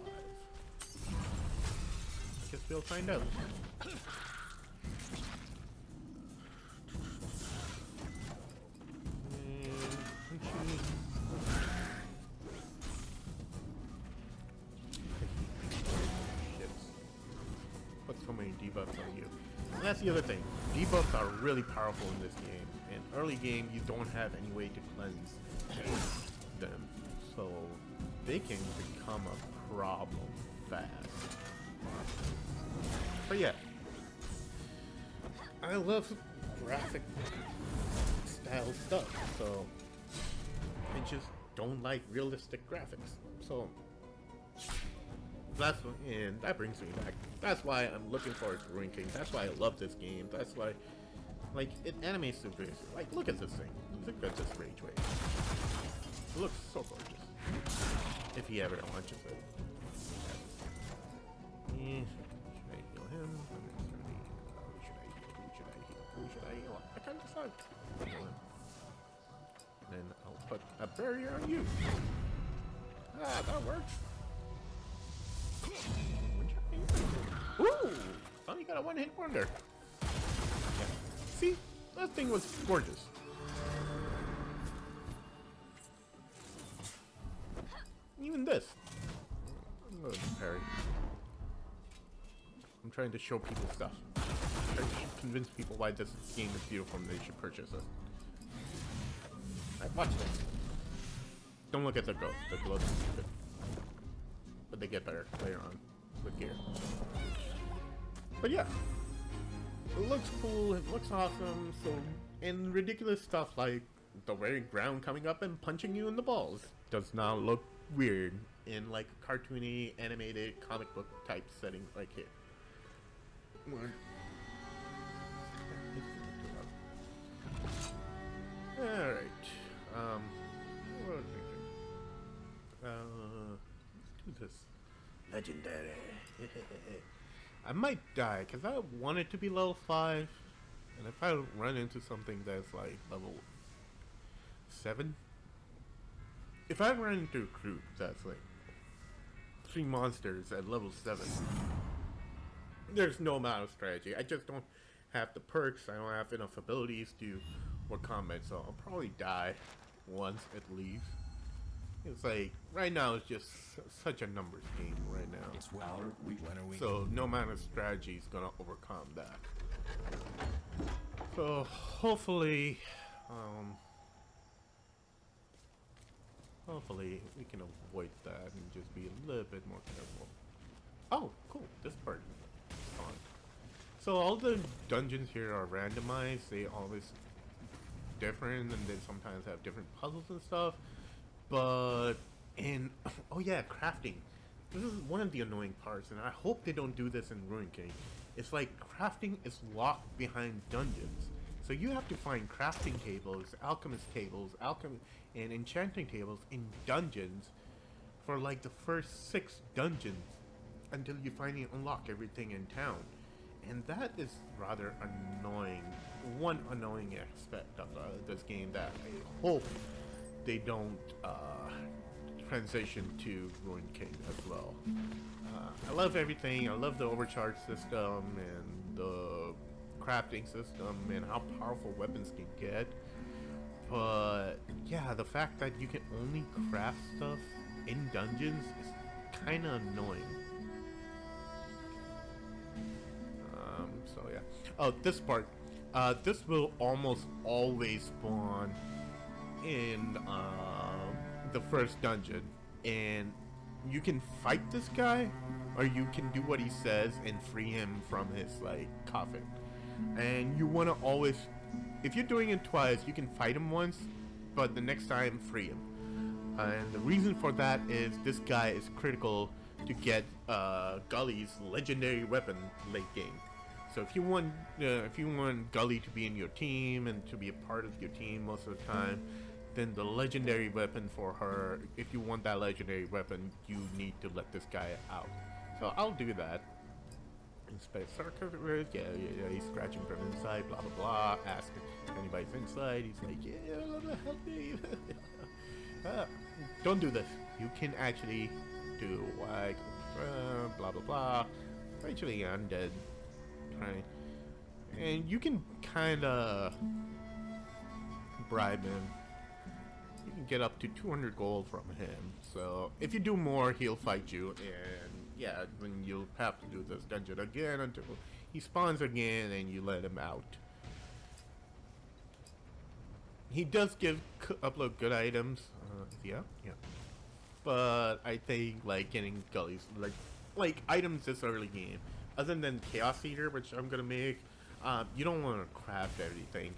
I guess we'll find out. Shit. Put so many debuffs on you. And that's the other thing. Debuffs are really powerful in this game. In early game, you don't have any way to cleanse them, so they can become a problem fast. But yeah, I love graphic style stuff, so I just don't like realistic graphics. So that's what, and that brings me back. That's why I'm looking forward to Ruin King. That's why I love this game. That's why, like, it animates super easy. Like, look at this thing. Look at this rage wave. It looks so gorgeous. If he ever launches it. Should I heal him? Who should I heal? I can't decide. Heal him. And then I'll put a barrier on you. Ah, that works. Ooh! Finally got a one-hit wonder. Yeah. See? That thing was gorgeous. Even this. I'm going to parry. I'm trying to show people stuff. I'm trying to convince people why this game is beautiful and they should purchase it. Alright, watch this. Don't look at the gloves. The gloves are stupid. But they get better later on with gear. But yeah. It looks cool, it looks awesome, so, and ridiculous stuff like the very ground coming up and punching you in the balls does not look weird in like a cartoony, animated, comic book type setting like here. Alright, what are we thinking? Let's do this. Legendary. I might die, because I want it to be level 5, and if I run into something that's like level 7, if I run into a group that's like 3 monsters at level 7, there's no amount of strategy. I just don't have the perks, I don't have enough abilities to work combat, so I'll probably die once at least. It's like, right now it's just such a numbers game right now. It's well, when are we? So no amount of strategy is gonna overcome that. So hopefully, hopefully we can avoid that and just be a little bit more careful. Oh, cool! This part is fun. So all the dungeons here are randomized. They always different, and then sometimes have different puzzles and stuff. But oh yeah, crafting. This is one of the annoying parts, and I hope they don't do this in Ruin King. It's like crafting is locked behind dungeons, so you have to find crafting tables, alchemist tables, and enchanting tables in dungeons for like the first 6 dungeons until you finally unlock everything in town. And that is rather annoying. One annoying aspect of this game that I hope they don't transition to Ruin King as well. I love everything. I love the overcharge system and the crafting system and how powerful weapons can get. But yeah, the fact that you can only craft stuff in dungeons is kind of annoying. So yeah. Oh, this part. This will almost always spawn in the first dungeon, and you can fight this guy, or you can do what he says and free him from his like coffin. And you want to always, if you're doing it twice, you can fight him once, but the next time free him. And the reason for that is this guy is critical to get Gully's legendary weapon late game. So if you want Gully to be in your team and to be a part of your team most of the time, then the legendary weapon for her, if you want that legendary weapon, you need to let this guy out. So I'll do that. Inspect circuit, yeah, he's scratching from inside, blah blah blah. Ask if anybody's inside. He's like, yeah, help me. Don't do this. You can actually do like blah blah blah. Actually, undead. Right, and you can kind of bribe him. You can get up to 200 gold from him. So if you do more, he'll fight you, and yeah, then you'll have to do this dungeon again until he spawns again, and you let him out. He does upload good items. Yeah. But I think like getting Gully's like items this early game. Other than Chaos Eater, which I'm gonna make, you don't want to craft everything,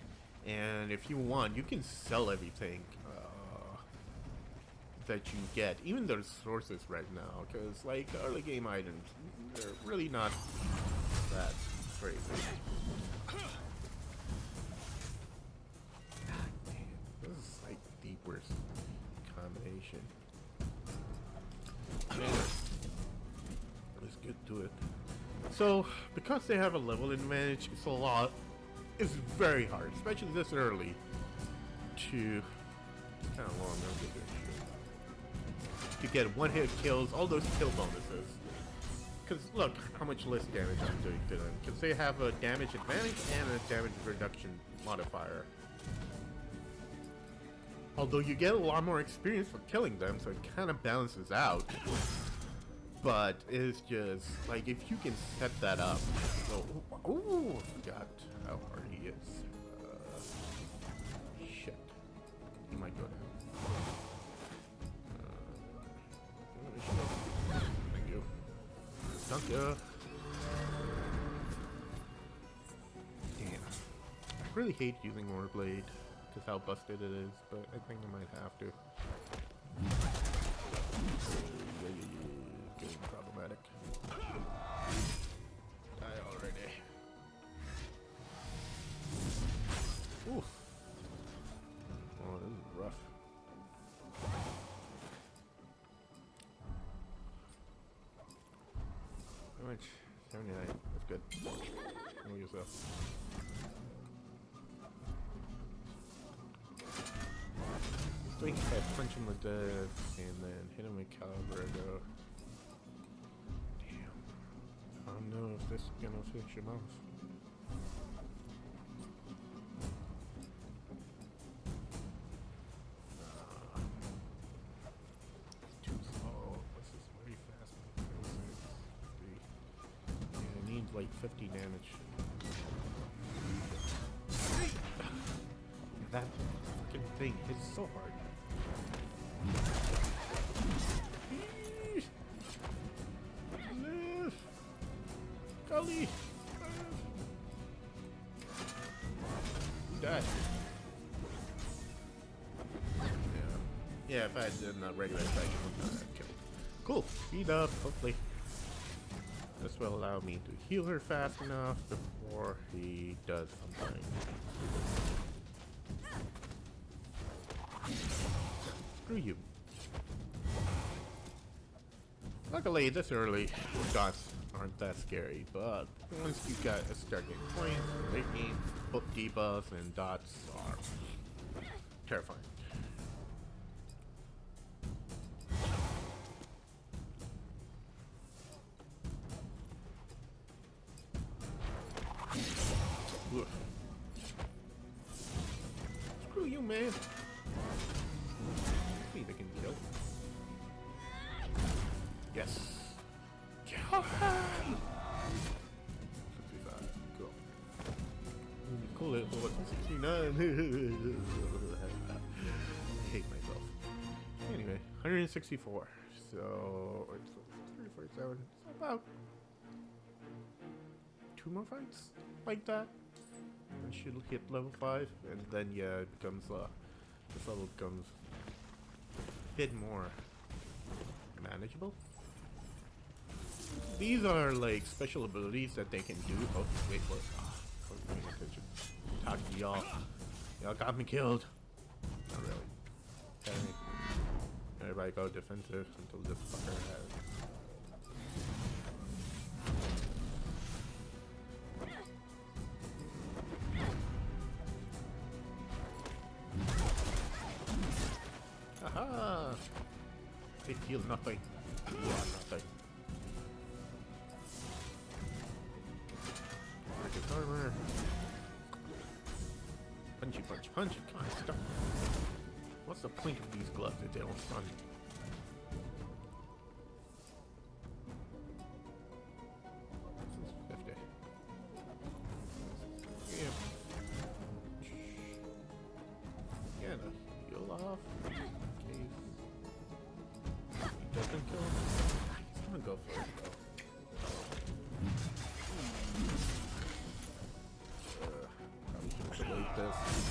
and if you want, you can sell everything that you get, even the resources right now, because like the early game items, they're really not that crazy. God damn, this is like the worst combination. Man, let's get to it. So, because they have a level advantage, it's very hard, especially this early, to, kind of long, to get one-hit kills, all those kill bonuses. Because look how much less damage I'm doing to them, because they have a damage advantage and a damage reduction modifier. Although you get a lot more experience for killing them, so it kind of balances out. But it's just like if you can set that up. So, ooh, I forgot how hard he is. Shit, he might go down. Thank you. Thank you. Damn, I really hate using Warblade because how busted it is, but I think I might have to. Getting problematic. Die already. Ooh. Oh, this is rough. How much? 79. That's good. Know yourself. I think if I punch him with this and then hit him with caliber, I go. I don't know if this is gonna fix him off. Too slow. This is very fast. Yeah, it needs like 50 damage. That fucking thing hits so hard. Gully! Die. Yeah, if I had done a regular attack, I would not have killed. Cool. Speed up, hopefully. This will allow me to heal her fast enough before he does something. Screw you. Luckily, this early, dots aren't that scary, but once you start getting points, late game, book debuffs, and dots are terrifying. Oof. Screw you, man. See, they can kill. Yes. Kill him! 65. Cool. Cool it. What? 69. I hate myself. Anyway, 164. So it's 347. So about 2 more fights like that. And should hit level 5, and then yeah, it becomes this level becomes a bit more manageable. These are like special abilities that they can do. Oh, wait, what? Oh, I wasn't paying attention. Talk to y'all. Y'all got me killed. Not really. Okay. Everybody go defensive until this fucker has. Aha! They feel nothing. You are nothing. Marcus armor. Punchy, punch, punch. Come on, stop. What's the point of these gloves if they don't stun? This is 50. Yeah. Yeah, no. Heal off. He doesn't kill him. He's gonna go for it though. Probably should delete this. This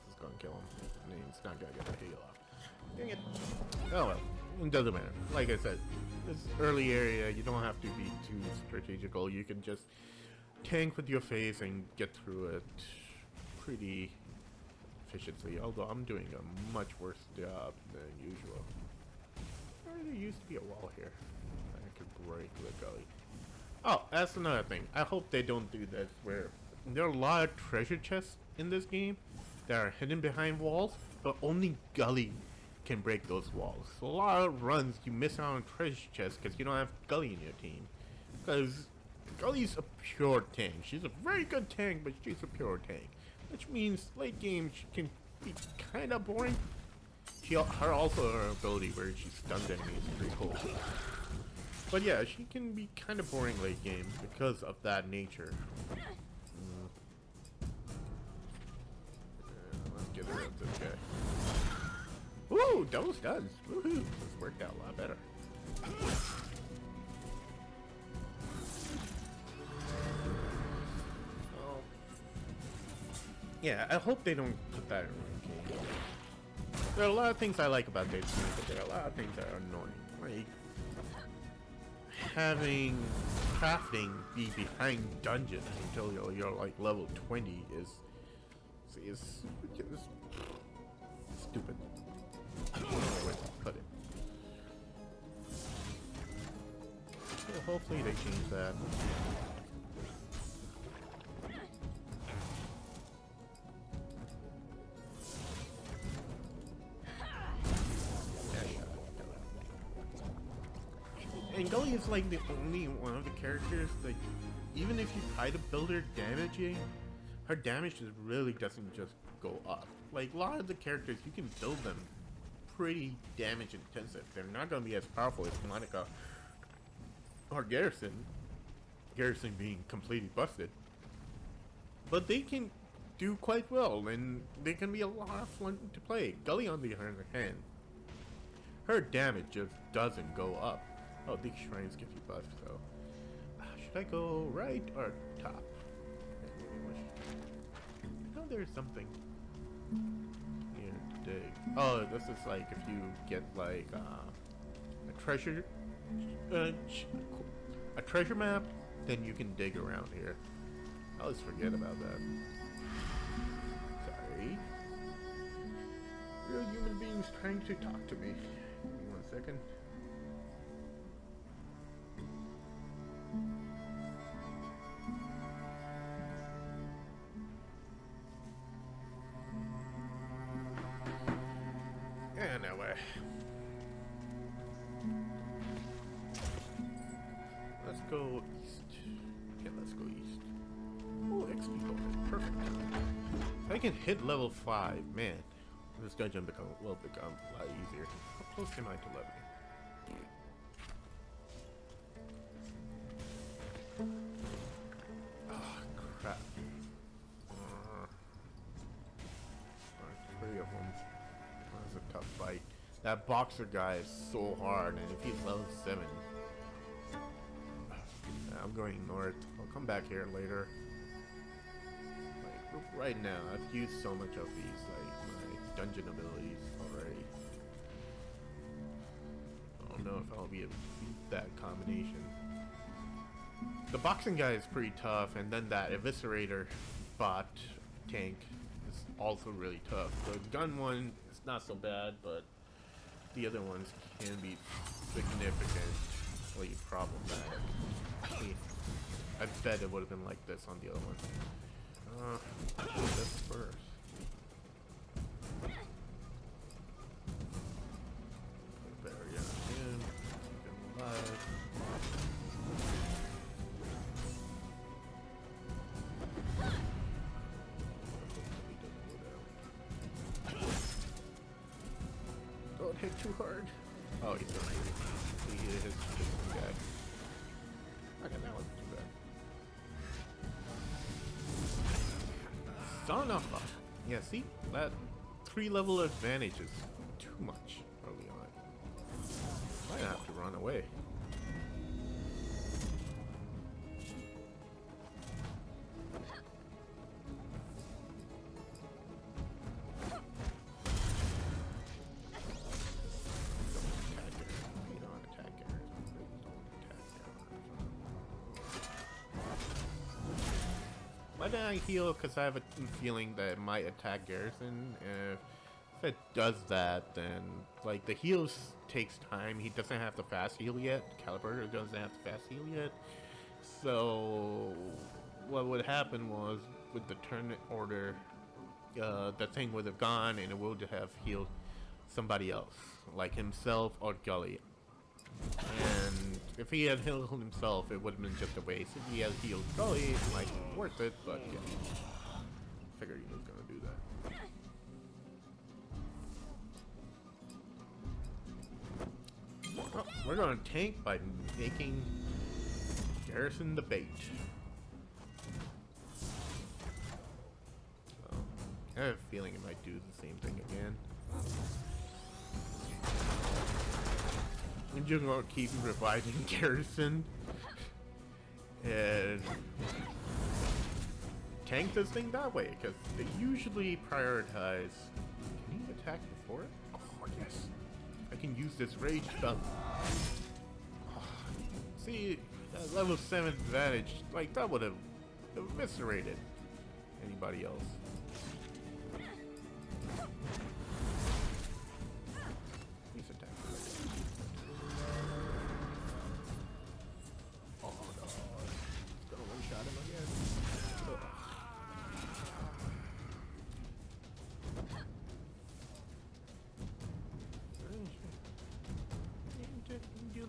is gonna kill him. I mean, it's not gonna get a heal off. Dang it. Oh well. It doesn't matter. Like I said, this early area, you don't have to be too strategical. You can just tank with your face and get through it pretty efficiently. Although I'm doing a much worse job than usual. There used to be a wall here. I could break the gully. Oh, that's another thing. I hope they don't do this where there are a lot of treasure chests in this game that are hidden behind walls, but only Gully can break those walls. So a lot of runs you miss out on treasure chests because you don't have Gully in your team. Because Gully's a pure tank. She's a very good tank, but she's a pure tank. Which means late game she can be kind of boring. Her also her ability where she stuns enemies is pretty cool. But yeah, she can be kind of boring late game because of that nature. Let's get rid of this guy. Woo! Double stuns! Woohoo! This worked out a lot better. Oh. Yeah, I hope they don't put that in ranking. There are a lot of things I like about this game, but there are a lot of things that are annoying. Like having crafting be behind dungeons until you're like level 20 is stupid. I don't know where to put it. So hopefully they change that. And Gully is like the only one of the characters that even if you try to build her damaging, her damage just really doesn't just go up. Like a lot of the characters, you can build them pretty damage intensive. They're not going to be as powerful as Monica or Garrison. Garrison being completely busted. But they can do quite well and they can be a lot of fun to play. Gully on the other hand, her damage just doesn't go up. Oh, these shrines give you buffs, so should I go right or top? I know there's something here to dig. Oh, this is like if you get like a treasure map, then you can dig around here. I always forget about that. Sorry. Real human beings trying to talk to me. Give me 1 second. Yeah, no way. Let's go east. Yeah, let's go east. Oh, XP bonus. Perfect. If I can hit level 5, man, this dungeon will become a lot easier. How close am I to leveling? Oh, crap. Three of them. That was a tough fight. That boxer guy is so hard, and if he's level 7, I'm going north. I'll come back here later. Like, right now, I've used so much of these, like, my dungeon abilities already. I don't know if I'll be able to beat that combination. The boxing guy is pretty tough, and then that eviscerator bot tank is also really tough. The gun one is not so bad, but the other ones can be significantly problematic. I bet it would have been like this on the other one. Do this first. Put a barrier on him. Keep him alive. Don't hit too hard. Oh, he's gonna hit. He hit his guy. Okay, that wasn't too bad. Son of a... Yeah, see? That 3-level advantage is too much early on. Might have to run away. Why did I heal? Because I have a feeling that it might attack Garrison. If it does that, then like the heals takes time. He doesn't have the fast heal yet. Caliber doesn't have the fast heal yet. So what would happen was with the turn order, the thing would have gone and it would have healed somebody else, like himself or Gully. And if he had healed himself, it would have been just a waste. If he had healed Gully, it might be worth it, but yeah. Figured he was gonna do that. Oh, we're gonna tank by making Garrison the bait. So, I have a feeling it might do the same thing again. I'm just gonna keep reviving Garrison and tank this thing that way, because they usually prioritize. Can you attack before it? Oh yes, I can use this rage spell. Oh, see, that level 7 advantage, like that would have eviscerated anybody else.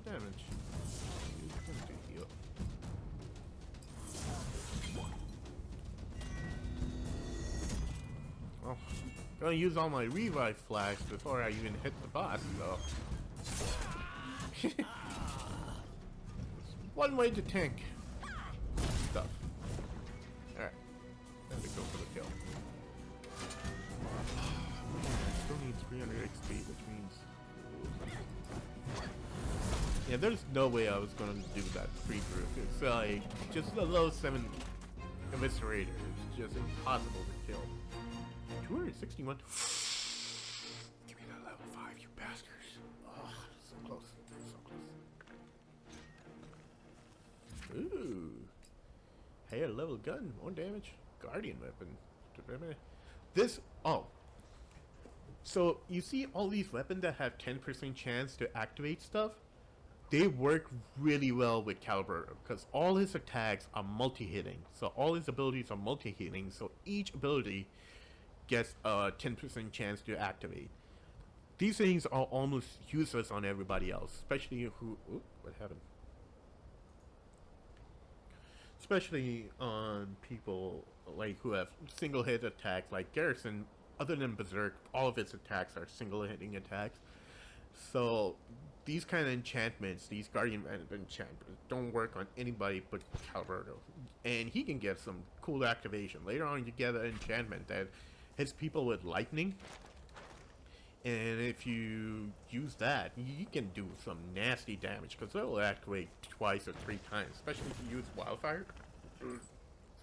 Damage. Oh, gonna use all my revive flags before I even hit the boss, though. One way to tank stuff. Alright, time to go for the kill. I still need 300 XP, which means... Yeah, there's no way I was gonna do that free group. It's like just a low 7 eviscerator. It's just impossible to kill. 261. Give me that level 5, you bastards. Oh, so close. So close. Ooh. Higher level gun, more damage. Guardian weapon. This so you see all these weapons that have 10% chance to activate stuff? they work really well with Caliburto because all his attacks are multi-hitting. So all his abilities are multi-hitting. So each ability gets a 10% chance to activate. These things are almost useless on everybody else, especially who. Oop, what happened? Especially on people like who have single hit attacks, like Garrison. Other than Berserk, all of its attacks are single hitting attacks. So these kind of enchantments, these Guardian enchantments, don't work on anybody but Caliburto. And he can get some cool activation. Later on, you get an enchantment that hits people with lightning. And if you use that, you can do some nasty damage because it will activate twice or 3 times, especially if you use Wildfire.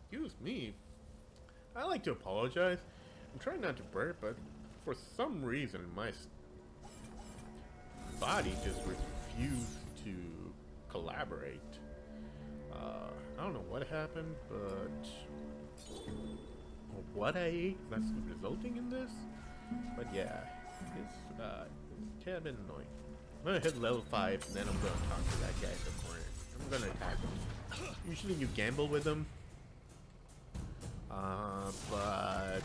Excuse me. I like to apologize. I'm trying not to burp, but for some reason my body just refused to collaborate. I don't know what happened, but what I ate that's resulting in this. But yeah, it's a tad bit annoying. I'm gonna hit level 5, and then I'm gonna talk to that guy in the corner. I'm gonna attack him. Usually you gamble with him, but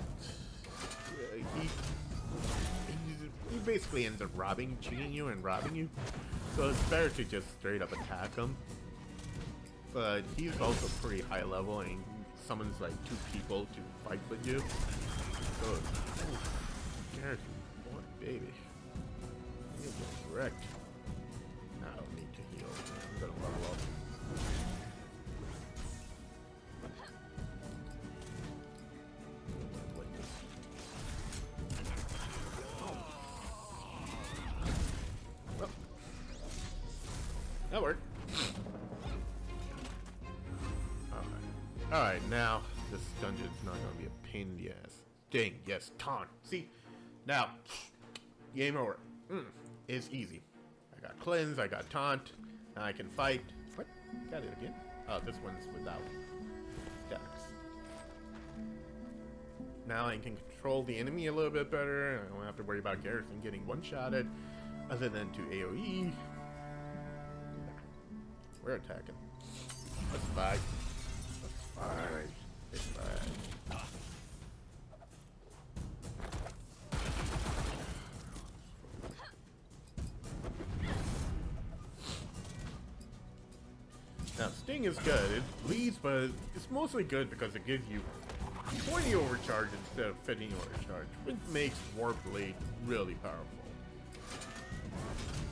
he basically ends up cheating you and robbing you. So it's better to just straight up attack him. But he's also pretty high level and he summons like 2 people to fight with you. So, Garrison, boy, baby. You get wrecked. Now I don't need to heal. I'm gonna level up. That worked. Alright, now this dungeon's not gonna be a pain in the ass. Dang, yes, taunt. See? Now, game over. It's easy. I got cleanse, I got taunt, now I can fight. What? Got it again? Oh, this one's without stacks. Now I can control the enemy a little bit better. I don't have to worry about Garrison getting one-shotted, other than to AoE. We're attacking. Let's fight. Let's fight. Let's fight. Now, Sting is good. It bleeds, but it's mostly good because it gives you 20 overcharge instead of 15 overcharge, which makes Warblade really powerful.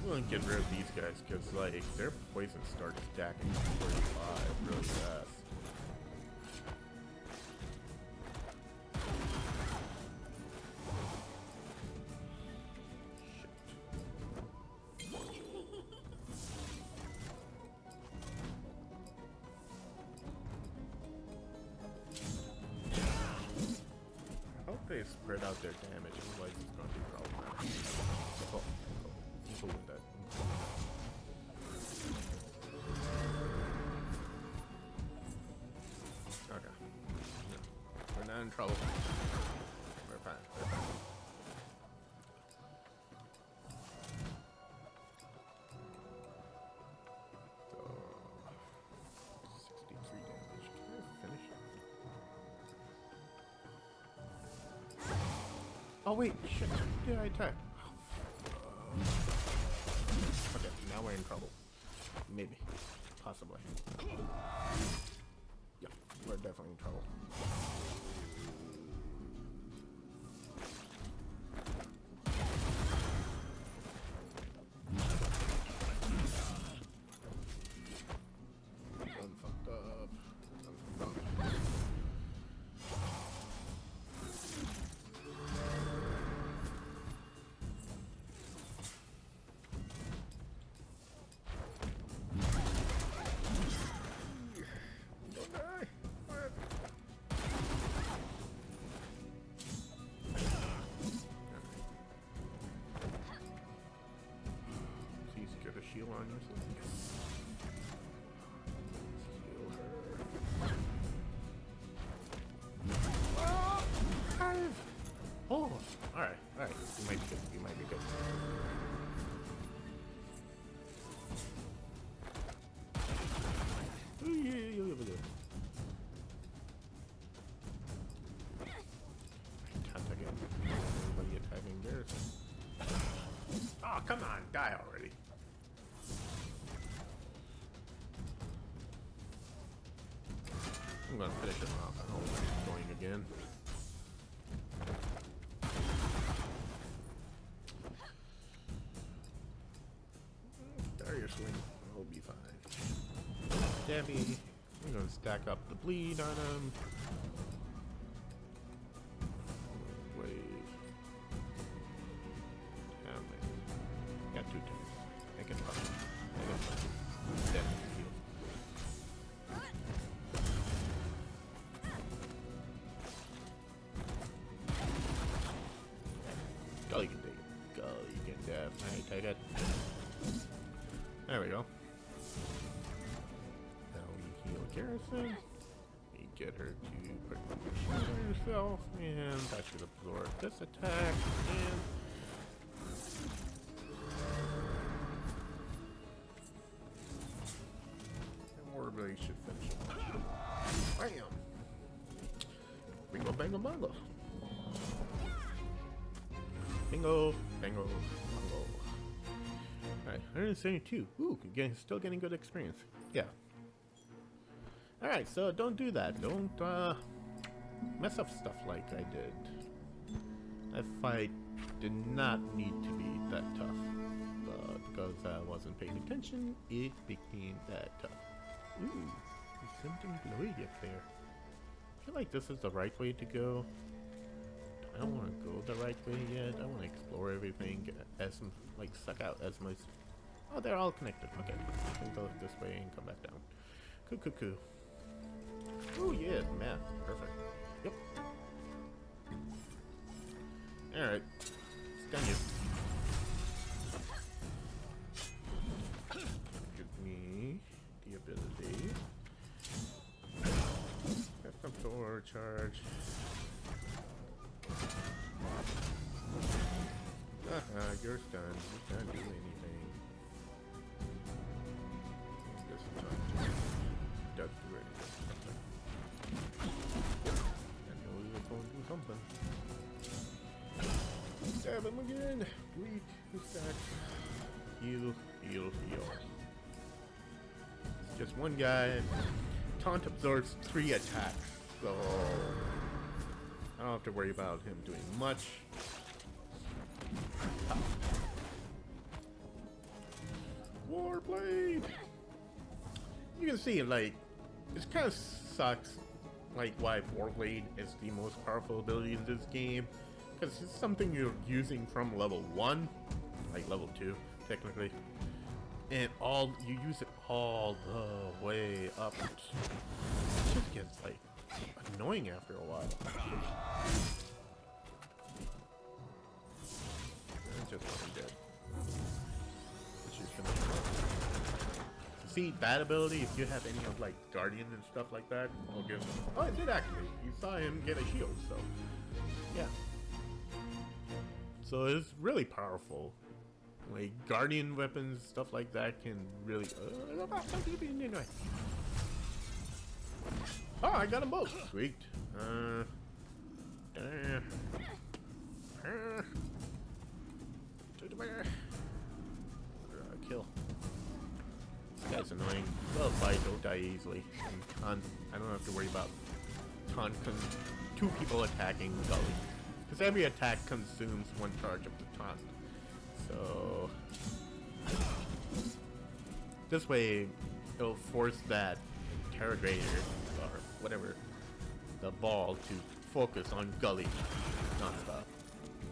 I'm gonna get rid of these guys because, like, their poison starts stacking 45 really fast. I hope they spread out their damage, otherwise it's gonna be problematic. Oh. With that. Okay. No. We're not in trouble. We're fine. We're fine. So, 63 damage. Can I finish it? Oh wait, shit. Who did I attack? Okay, now we're in trouble. Maybe. Possibly. Yeah, we're definitely in trouble. Done fucked up. Done fucked up. Shield on yourself. Oh, alright, alright. You might be good. You might be good. Oh, come on, die already. I'm gonna finish him off. I don't like going again. Barrier swing. We'll be fine. Stabby. I'm gonna stack up the bleed on him. Wave. Oh man. Got 2 tanks. I can punch him. I can punch him. Definitely heal. Gully can take it. Gully can definitely take it. There we go. Now we heal Garrison. We get her to protect herself, and that should absorb this attack. And Warblade should finish him. Bam! Bingo, bango, bongo. Bingo, bango, bongo. Alright, 172. Ooh, still getting good experience. Yeah. Alright, so don't do that. Don't mess up stuff like I did. That fight did not need to be that tough. But because I wasn't paying attention, it became that tough. Ooh, there's something glowy up there. I feel like this is the right way to go. I don't want to go the right way yet. I want to explore everything, like suck out as much. Oh, they're all connected. Okay, I can go this way and come back down. Coo. Oh yeah, math. Perfect. Yep. All right, stun you. Give me the ability. Have some sword charge. You're stunned. You can't do anything. This time does do anything. I know he was going to do something. Stab him again. Weak. Who's that? Heal. It's just one guy. Taunt absorbs 3 attacks, so I don't have to worry about him doing much. Warblade! You can see, like, it kind of sucks, like, why Warblade is the most powerful ability in this game. Because it's something you're using from level 1, like level 2, technically. And you use it all the way up. It just gets, like, annoying after a while. Just one dead. See, that ability, if you have any of like Guardian and stuff like that, I'll give. Oh, it did activate. You saw him get a shield, so yeah. So it's really powerful. Like Guardian weapons, stuff like that can really. Oh, I got them both. Sweet. Kill. This guy's annoying. Well, fight, don't die easily. And I don't have to worry about 2 people attacking Gully. Because every attack consumes 1 charge of the taunt. So this way it'll force that interrogator or whatever, the ball, to focus on Gully non-stop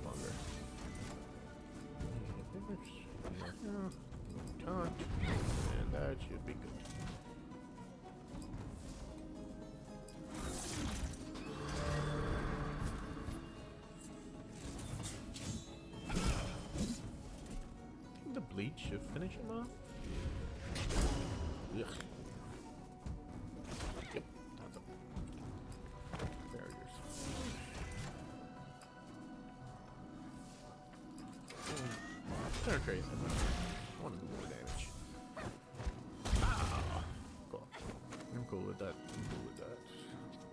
longer. Taunt, and that should be good. I think the bleach should finish him off. Ugh. Yep, that's up. Barriers. Penetrate. I want to do more damage. Ah, cool. I'm cool with that.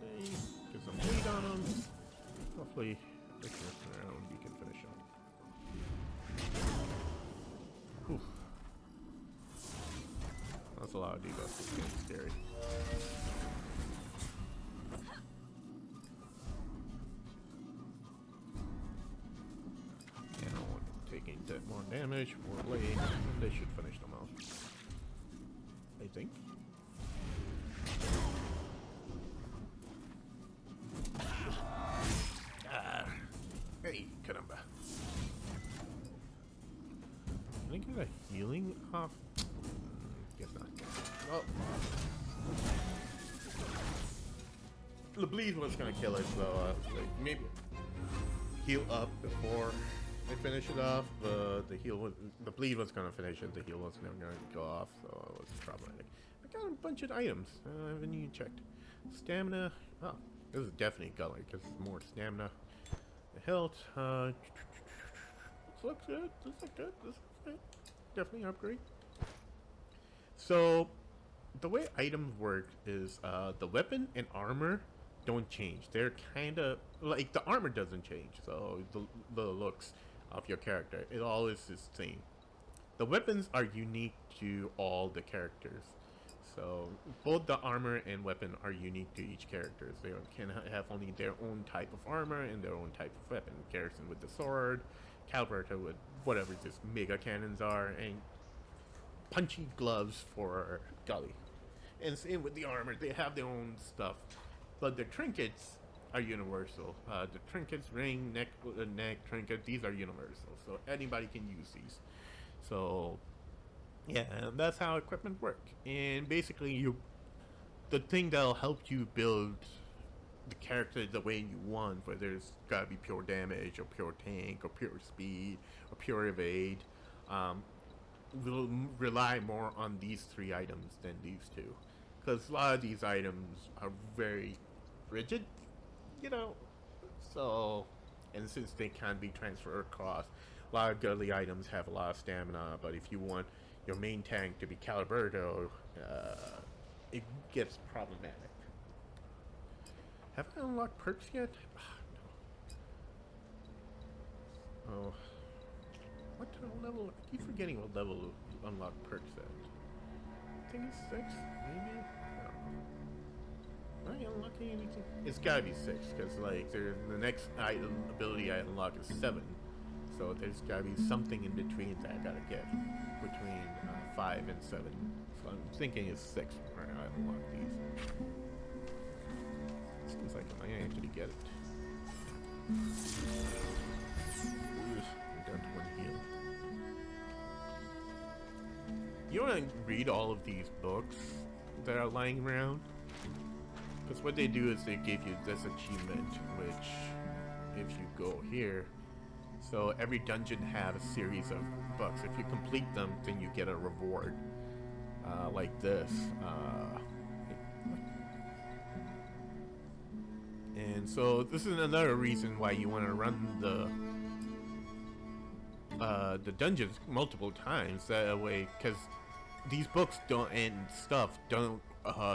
Hey, get some weight on him. Hopefully, if you're around, you can finish him. Oof. That's a lot of debuffs. It's getting scary. And I want taking that more damage, more blade, and they should finish them off. I think. Ah. Hey, caramba. Can I get a healing off? Guess not. Oh. The bleed was gonna kill it, so like maybe heal up before I finish it off. The bleed was gonna finish it. The heal was never gonna go off, so it was problematic. I got a bunch of items. I haven't even checked. Stamina. Oh, this is definitely gully because more stamina. The health. This looks good. This looks good. This looks good. Definitely upgrade. So, the way items work is the weapon and armor don't change. They're kind of like the armor doesn't change. So the looks of your character, it always is the same. The weapons are unique to all the characters. So both the armor and weapon are unique to each character. They can have only their own type of armor and their own type of weapon. Garrison with the sword, Calberta with whatever just mega cannons are, and punchy gloves for Gully. And same with the armor, they have their own stuff. But the trinkets are universal. The trinkets, ring, neck trinket, these are universal. So anybody can use these. So yeah, and that's how equipment work. And basically the thing that'll help you build the character the way you want, whether it's gotta be pure damage or pure tank or pure speed or pure evade, will rely more on these three items than these two, because a lot of these items are very rigid, you know. So, and since they can be transferred across, a lot of Gully items have a lot of stamina. But if you want your main tank to be Caliberto, it gets problematic. Have I unlocked perks yet? No. Oh. What level? I keep forgetting what level to unlock perks at. I think it's 6, maybe? I don't know. Am I unlocking anything? It's gotta be 6, because like the next ability I unlock is 7. So there's gotta be something in between that I gotta get. Between 5 and 7. So I'm thinking it's 6 where I unlock these. Seems like I might actually get it. Down to 1 heal. You want to read all of these books that are lying around? Because what they do is they give you this achievement, which, if you go here, so every dungeon have a series of books. If you complete them, then you get a reward, like this. And so this is another reason why you want to run the dungeons multiple times. That way, because these books don't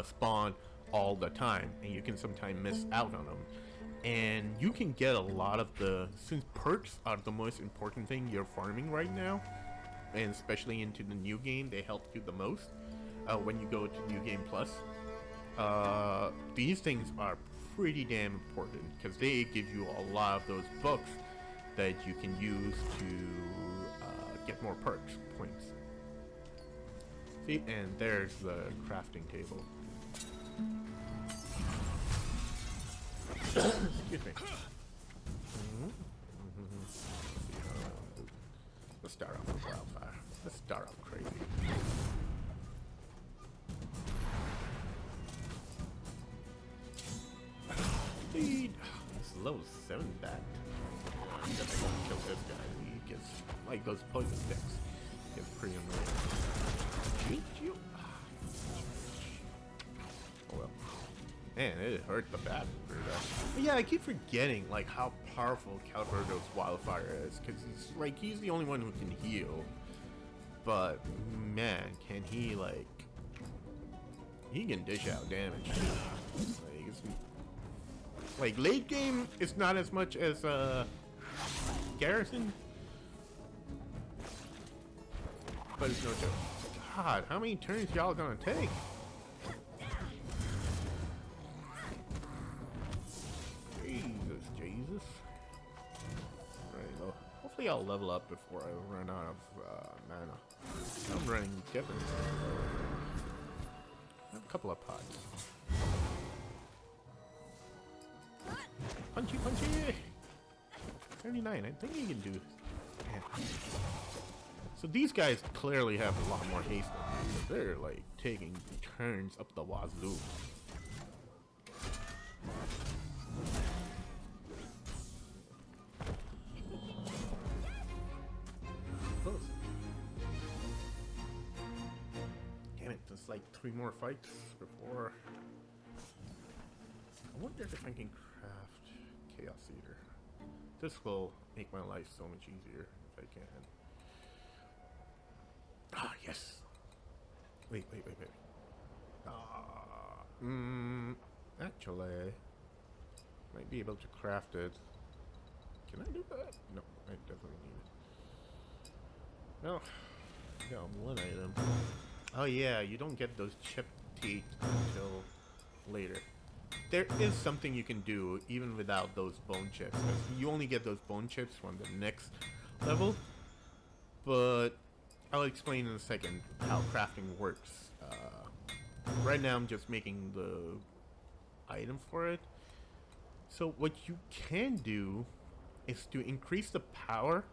spawn all the time, and you can sometimes miss out on them. And you can get a lot of since perks are the most important thing you're farming right now, and especially into the new game, they help you the most when you go to New Game Plus. These things are pretty damn important because they give you a lot of those books that you can use to get more perks points. See, and there's the crafting table. Excuse me. Let's start off with wildfire. Let's start off crazy. Dude, it's level 7 back. I'm gonna kill this guy. He gets like those poison sticks. Gets pretty annoying. Shoot. Oh well. Man, it hurt the bat for that. But yeah, I keep forgetting like how powerful Caliberto's wildfire is, because he's the only one who can heal. But man, can he he can dish out damage. Like late game, it's not as much as Garrison. but it's no joke. God, how many turns y'all gonna take? Jesus. Alright, well, hopefully I'll level up before I run out of mana. I'm running together. I have a couple of pots. Punchy, punchy! 39, I think you can do. Yeah. So these guys clearly have a lot more haste than me, so they're like taking turns up the wazoo. Close. Damn it, there's like 3 more fights before. I wonder if I can craft Chaos Eater. This will make my life so much easier if I can. Ah, yes. Wait. Actually, might be able to craft it. Can I do that? No, I definitely need it. No, I got 1 item. Oh yeah, you don't get those chip teeth until later. There is something you can do even without those bone chips. You only get those bone chips from the next level, but I'll explain in a second how crafting works. Right now I'm just making the item for it. So what you can do is to increase the power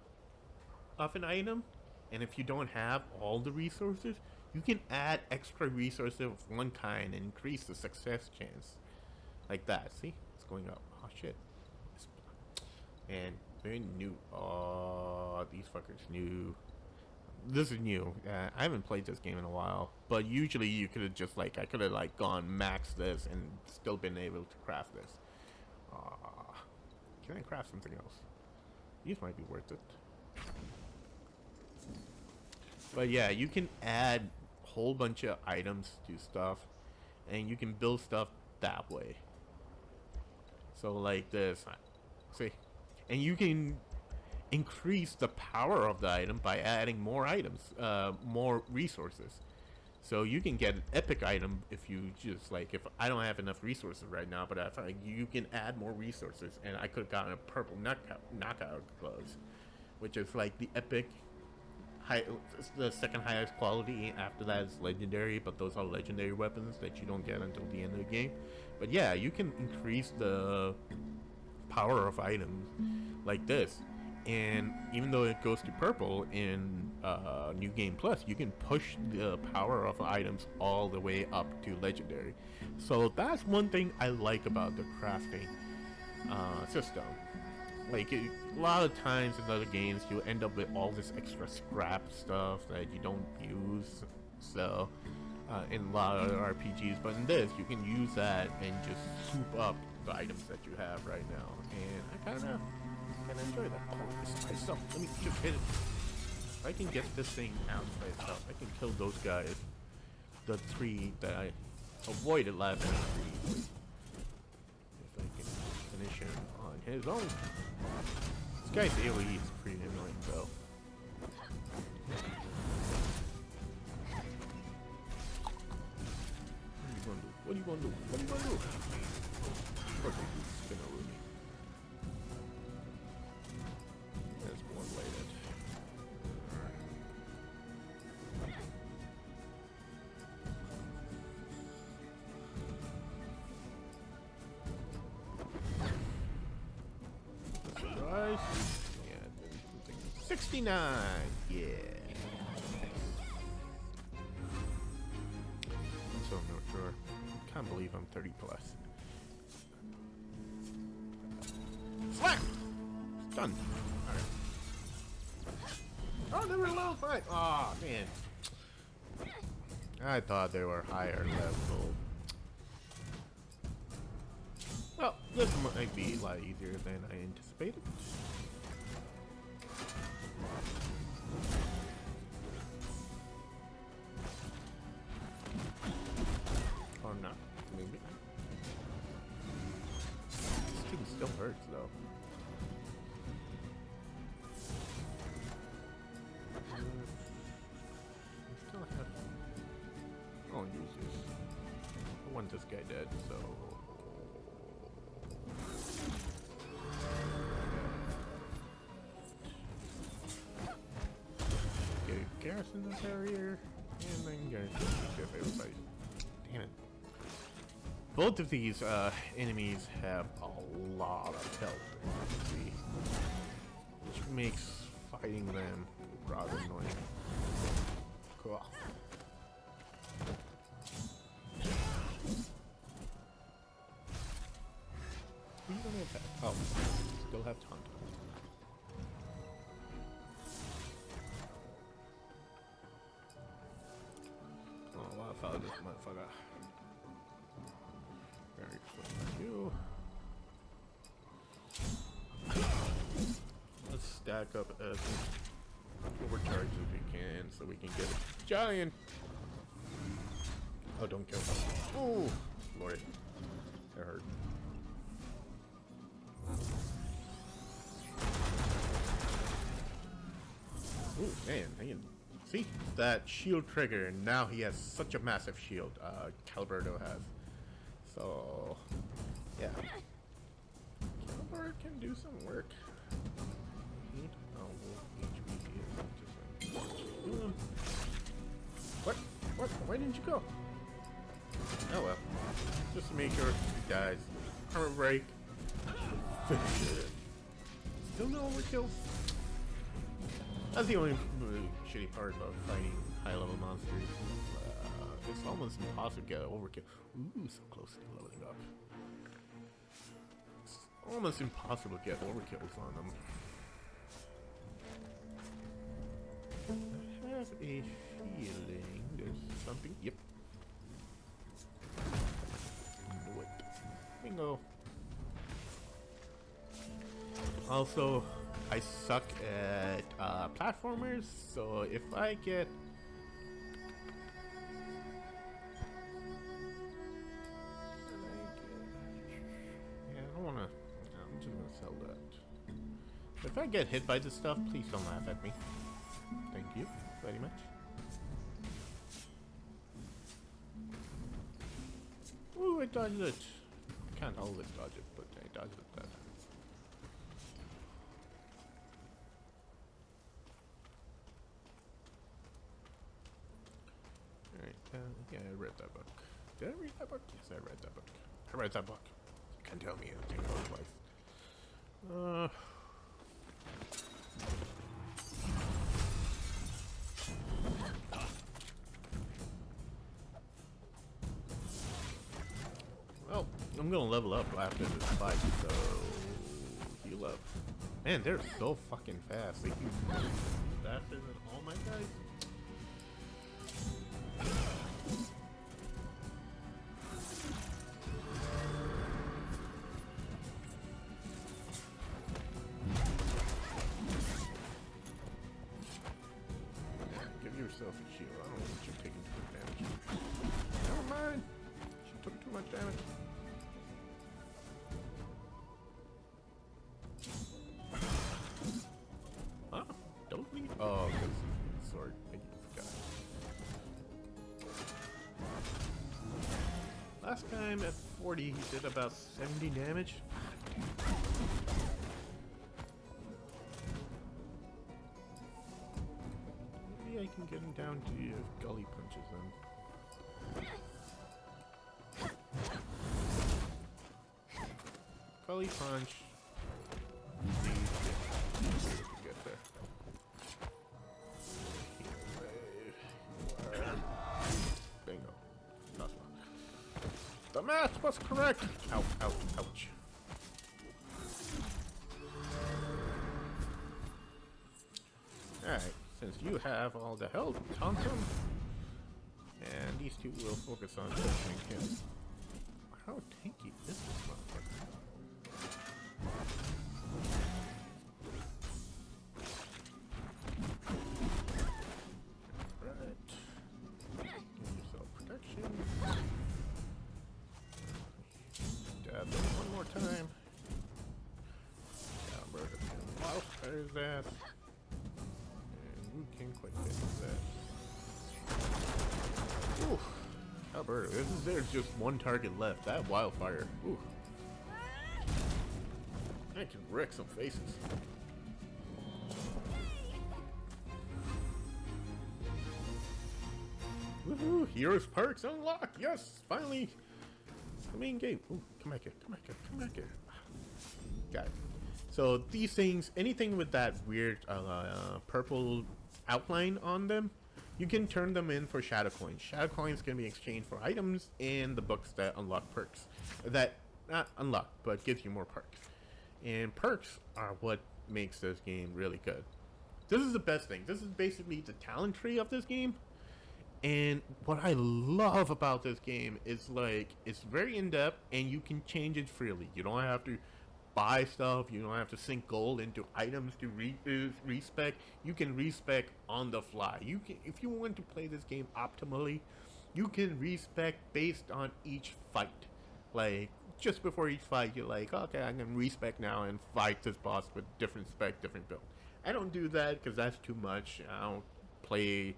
of an item, and if you don't have all the resources, you can add extra resources of one kind and increase the success chance. Like that, see? It's going up. Oh shit. And very new. Oh, these fuckers new. This is new. I haven't played this game in a while, but usually you could have just like, I could have like gone max this and still been able to craft this. Can I craft something else? These might be worth it. But yeah, you can add a whole bunch of items to stuff, and you can build stuff that way. So like this, see, and you can increase the power of the item by adding more items, more resources. So you can get an epic item if you just like, if I don't have enough resources right now, but if you can add more resources, and I could have gotten a purple knockout gloves, which is like the epic. It's the second highest quality. After that is legendary, but those are legendary weapons that you don't get until the end of the game. But yeah, you can increase the power of items like this, and even though it goes to purple in New Game Plus, you can push the power of items all the way up to legendary. So that's one thing I like about the crafting system. Like, a lot of times in other games, you'll end up with all this extra scrap stuff that you don't use. So, in a lot of RPGs, but in this, you can use that and just soup up the items that you have right now. And I kind of enjoy that. Oh, it's by itself. Let me just hit it. If I can get this thing out by itself, I can kill those guys. The 3 that I avoided last time. If I can finish him on his own. This guy's AoE is pretty annoying though. What are you gonna do? What are you gonna do? Of course he's gonna ruin me. That's one-bladed. Surprise. Yeah, 69. Yeah. I'm so not sure. Can't believe I'm 30 plus. Slap! Done. Alright. Oh, they were level 5. Aw, man. I thought they were higher level. Well, this might be a lot easier than I anticipated. Or not, maybe. This thing still hurts though. want this guy dead, so... Get garrison the barrier, and then garrison everybody. Damn it. Both of these enemies have a lot of health, as you see, which makes fighting them rather annoying. Cool. We don't have that. Oh, still have taunt. Oh, wow, I found this motherfucker. Very quick. You. Let's stack up as overcharge as we can so we can get a giant. Oh, don't kill him. Oh, lord. That hurt. Ooh, man, I can see that shield trigger, and now he has such a massive shield, Caliberto has. So, yeah. Caliber can do some work. Oh, HP is just What? What? Why didn't you go? Oh well. Just to make sure he dies. Armor break. Finish it. Still no overkills. That's the only shitty part about fighting high-level monsters. It's almost impossible to get overkill. Ooh, so close to leveling up. It's almost impossible to get overkills on them. I have a feeling there's something. Yep. Knew it. Bingo. Also, I suck at platformers, so if I get... Yeah, I don't wanna... I'm just gonna sell that. If I get hit by this stuff, please don't laugh at me. Thank you very much. Ooh, I dodged it. Can't always dodge it, but I dodged it that time. Yeah, I read that book. Did I read that book? Yes, I read that book. I read that book. You can't tell me anything otherwise. Well, I'm gonna level up after this fight, so heal up. Man, they're so fucking fast. They can faster than all my guys. Yourself a shield. I don't want you taking too much damage. Never mind. She took too much damage. Huh? Don't leave. Oh, because sword. I forgot. Last time at 40, he did about 70 damage. I can get him down to gully punches then. Gully punch. Get there. Bingo. Not one. The math was correct. Ow, ow, ouch. Alright. Since you have all the health, taunt him, and these two will focus on pushing him. How tanky is this motherfucker? Right. Give yourself protection. Stab him one more time. Down, murder him. Wow, there's that. Can quite fit that. Ooh, number. There's just one target left. That wildfire. Ooh. I can wreck some faces. Woohoo! Heroes perks unlocked! Yes! Finally! The main game. Ooh, come back here. Come back here. Come back here. Got it. So these things, anything with that weird purple outline on them, you can turn them in for shadow coins. Shadow coins can be exchanged for items in the books that unlock perks. That, not unlock, but gives you more perks. And perks are what makes this game really good. This is the best thing. This is basically the talent tree of this game. And what I love about this game is, like, it's very in-depth and you can change it freely. You don't have to buy stuff, you don't have to sink gold into items to respec. You can respec on the fly. You can, if you want to play this game optimally, you can respec based on each fight. Like, just before each fight, you're like, okay, I'm gonna respec now and fight this boss with different spec, different build. I don't do that because that's too much. I don't play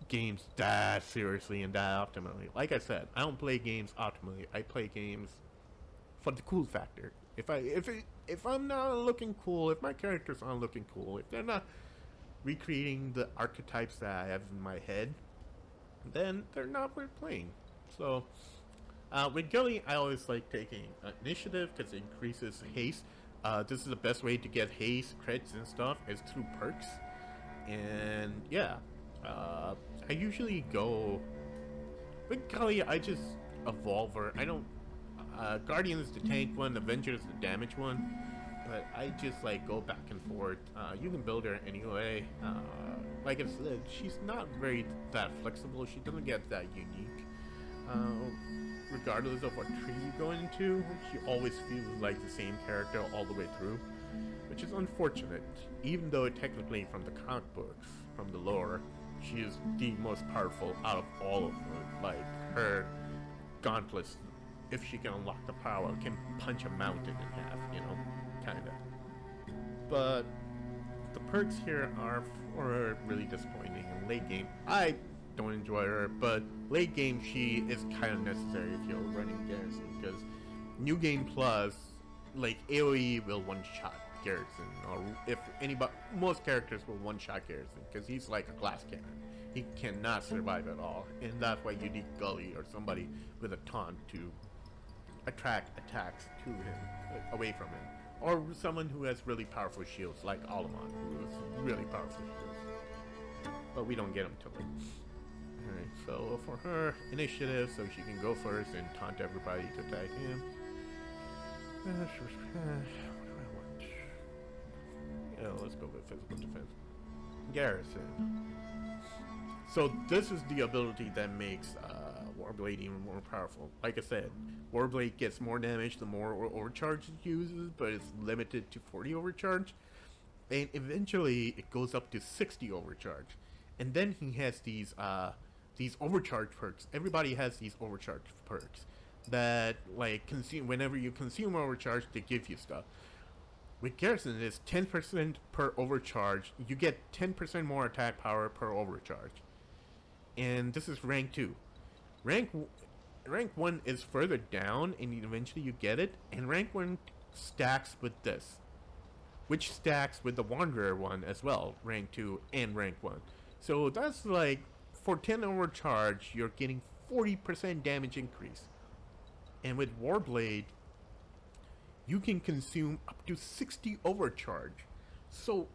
games that seriously and that optimally. Like I said, I don't play games optimally. I play games for the cool factor. If I'm not looking cool, if my characters aren't looking cool, if they're not recreating the archetypes that I have in my head, then they're not worth playing. So with Gully, I always like taking initiative because it increases haste. This is the best way to get haste, crits, and stuff is through perks. And yeah, I usually go with Gully. I just evolve her. I don't. Guardian is the tank one, Avenger is the damage one, but I just like go back and forth. You can build her anyway. Like I said, she's not very that flexible. She doesn't get that unique. Regardless of what tree you go into, she always feels like the same character all the way through, which is unfortunate. Even though technically from the comic books, from the lore, she is the most powerful out of all of them. Like, her gauntlets, if she can unlock the power, can punch a mountain in half, you know, kinda. But the perks here are for really disappointing. In late game, I don't enjoy her, but late game she is kind of necessary if you're running Garrison, because New Game Plus, like, AoE will one-shot Garrison, or if anybody, most characters will one-shot Garrison, because he's like a glass cannon. He cannot survive at all, and that's why you need Gully or somebody with a taunt to attract attacks to him, away from him, or someone who has really powerful shields like Alamon, who has really powerful shields, but we don't get them till then. Alright, so for her, initiative, so she can go first and taunt everybody to attack him. What do I want? Yeah, let's go with physical defense. Garrison. So this is the ability that makes Warblade even more powerful. Like I said, Warblade gets more damage the more overcharge it uses, but it's limited to 40 overcharge. And eventually it goes up to 60 overcharge. And then he has these overcharge perks. Everybody has these overcharge perks that, like, consume whenever you consume overcharge, they give you stuff. With Garrison, it's 10% per overcharge. You get 10% more attack power per overcharge. And this is rank 2. Rank 1 is further down, and eventually you get it. And rank 1 stacks with this, which stacks with the Wanderer one as well, rank 2 and rank 1. So that's like, for 10 overcharge, you're getting 40% damage increase. And with Warblade, you can consume up to 60 overcharge. So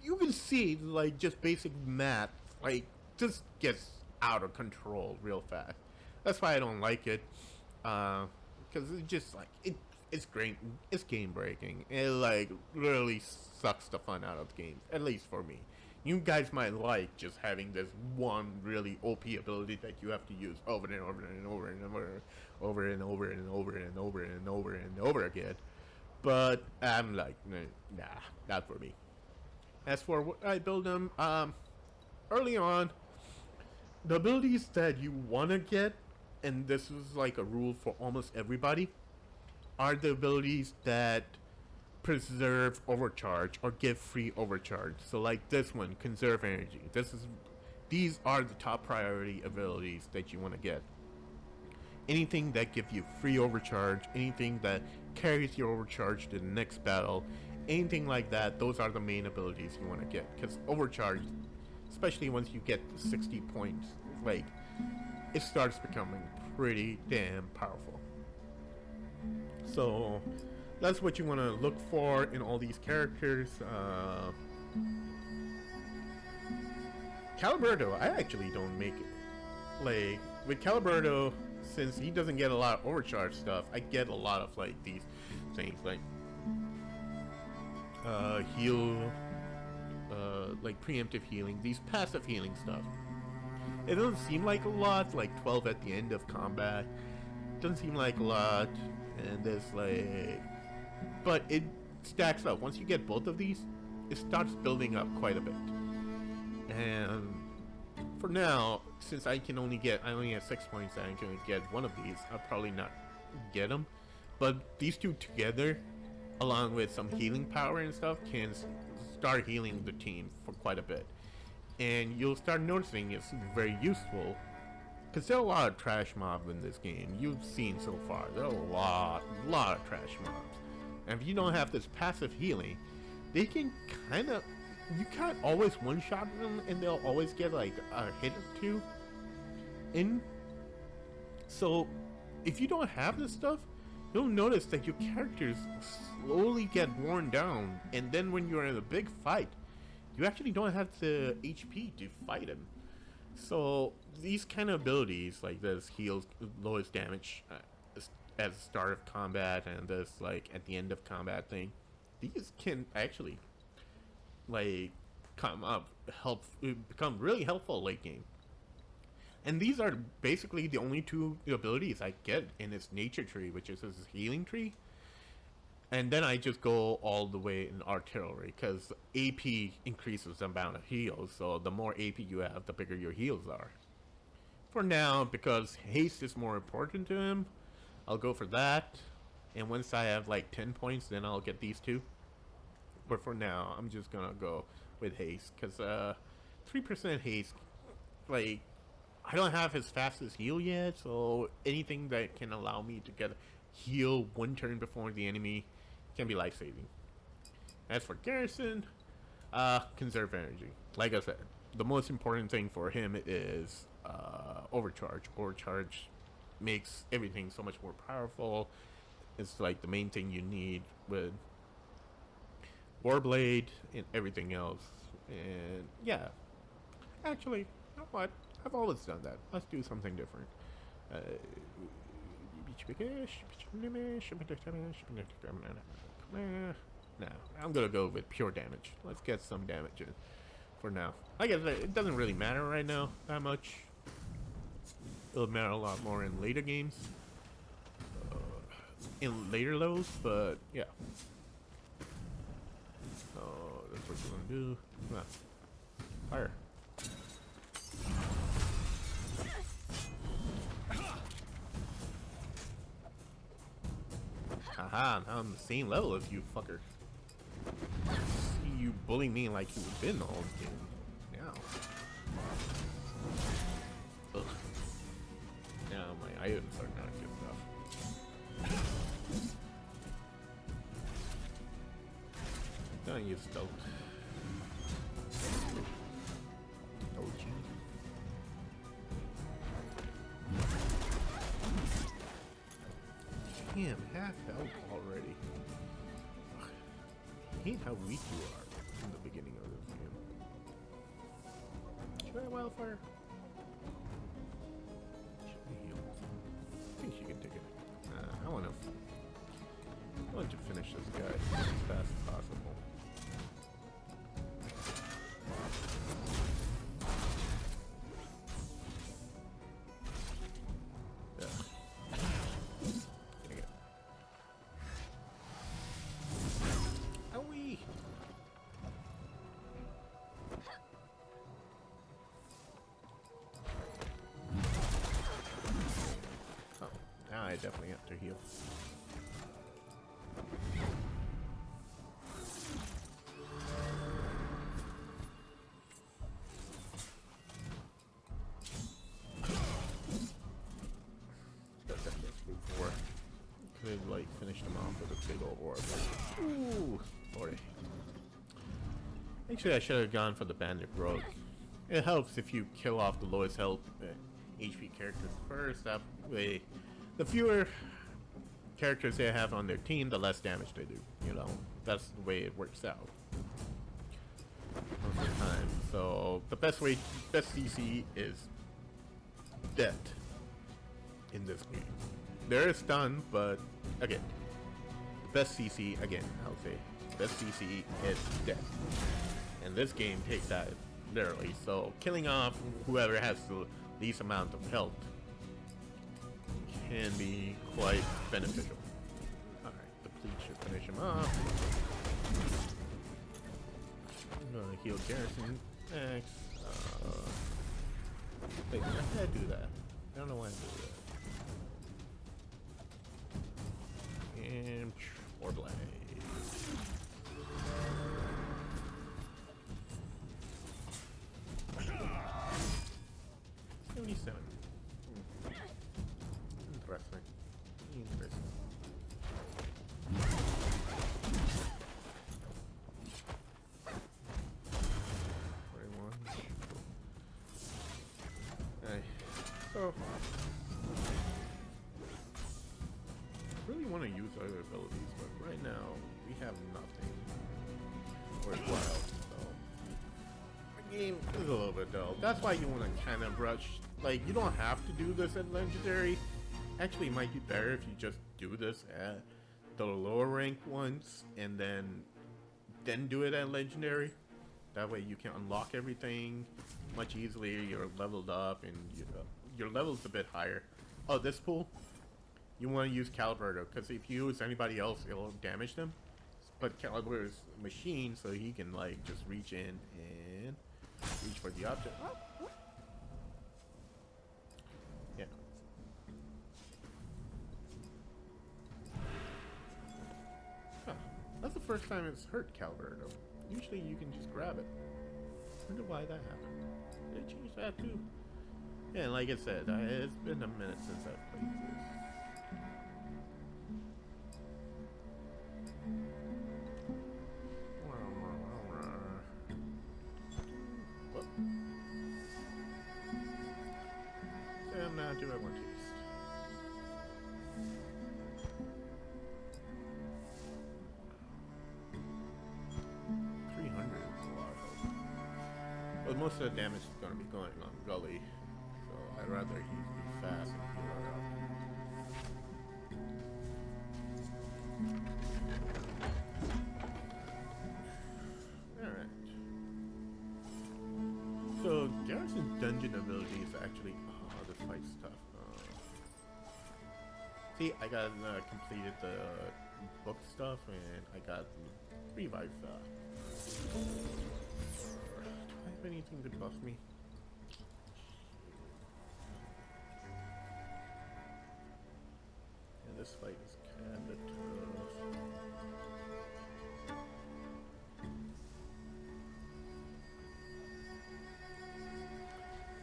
you can see, like, just basic math, like, this gets out of control real fast. That's why I don't like it, because it's just like, it's great, it's game breaking. It, like, really sucks the fun out of the game, at least for me. You guys might like just having this one really OP ability that you have to use over and over and over and over and over and over and over and over and over again. But I'm like, nah, not for me. As for what I build them, early on, the abilities that you want to get, and this is like a rule for almost everybody, are the abilities that preserve overcharge or give free overcharge. So like this one, conserve energy. These are the top priority abilities that you want to get. anything that gives you free overcharge, anything that carries your overcharge to the next battle, anything like that, those are the main abilities you want to get. Because overcharge, especially once you get to 60 points, like, it starts becoming pretty damn powerful. So that's what you want to look for in all these characters. Caliberto, I actually don't make it. Like, with Caliberto, since he doesn't get a lot of overcharge stuff, I get a lot of, like, these things, like, heal, like, preemptive healing, these passive healing stuff. It doesn't seem like a lot, like 12 at the end of combat. Doesn't seem like a lot, and there's, like, but it stacks up. Once you get both of these, it starts building up quite a bit. And for now, since I only have 6 points, I can get one of these. I'll probably not get them, but these two together, along with some healing power and stuff, can start healing the team for quite a bit. And you'll start noticing it's very useful, because there are a lot of trash mobs in this game. You've seen so far, there are a lot of trash mobs. And if you don't have this passive healing, they can you can't always one-shot them, and they'll always get like a hit or two in. So if you don't have this stuff, you'll notice that your characters slowly get worn down, and then when you're in a big fight, you actually don't have the HP to fight him. So these kind of abilities, like this heals lowest damage at the start of combat, and this like at the end of combat thing, these can actually like become really helpful late game. And these are basically the only two abilities I get in this nature tree, which is this healing tree. And then I just go all the way in artillery, because AP increases the amount of heals, so the more AP you have, the bigger your heals are. For now, because haste is more important to him, I'll go for that. And once I have like 10 points, then I'll get these two. But for now, I'm just gonna go with haste, because 3% haste, like, I don't have his fastest heal yet, so anything that can allow me to get heal one turn before the enemy can be life-saving. As for Garrison, conserve energy. Like I said, the most important thing for him is overcharge. Overcharge makes everything so much more powerful. It's like the main thing you need with Warblade and everything else. And yeah, actually, you know what? I've always done that. Let's do something different. No, I'm gonna go with pure damage. Let's get some damage in for now. Like I said, it doesn't really matter right now that much. It'll matter a lot more in later games, in later levels, but yeah. Oh, that's what you wanna do. Come on. Fire. Haha, now I'm the same level as you, fucker. See you bullying me like you've been all game. Now. Ugh. Now my items are not good enough. Don't use stealth. Oh, gee. Damn, half health already. Ugh. I hate how weak you are in the beginning of this game. Should I wildfire? Should I heal? I think she can take it. I want to finish this guy as fast as possible. I definitely have to heal. Got for the big old orb. Ooh, lordy. Actually, I should have gone for the Bandit Rogue. It helps if you kill off the lowest health HP characters first. That way, the fewer characters they have on their team, the less damage they do. You know, that's the way it works out most of the time. So the best CC is death in this game. There is stun, but again, the best CC, again, I'll say, best CC is death. And this game takes that literally. So killing off whoever has the least amount of health can be quite beneficial. Alright, the Deplete should finish him off. I'm gonna heal Garrison next. Wait, why did I do that? I don't know why I did that. And Warblade. 77. Interesting. Interesting. 41. Hey. So really want to use other abilities, but right now we have nothing worthwhile. So the game is a little bit dull. That's why you want to kind of rush. Like, you don't have to do this at Legendary. Actually, it might be better if you just do this at the lower rank ones and then do it at Legendary. That way you can unlock everything much easily. You're leveled up and your level's a bit higher. Oh, this pool? You want to use Caliburto, because if you use anybody else, it'll damage them. But Caliburto's machine, so he can like just reach in and reach for the object. Oh. Yeah. Huh. That's the first time it's hurt Caliburto. Usually you can just grab it. Wonder why that happened. They changed that too. Yeah, and like I said, it's been a minute since I've played this. Whoop. And now do I want to use? But most of the damage is going to be going on Gully, so I'd rather he be fast and heal her up. Alright. So, Garrison's dungeon ability is actually... Oh, this fight's tough. See, I got completed the book stuff, and I got the revive stuff. Anything to buff me? Yeah, this fight is kinda tough.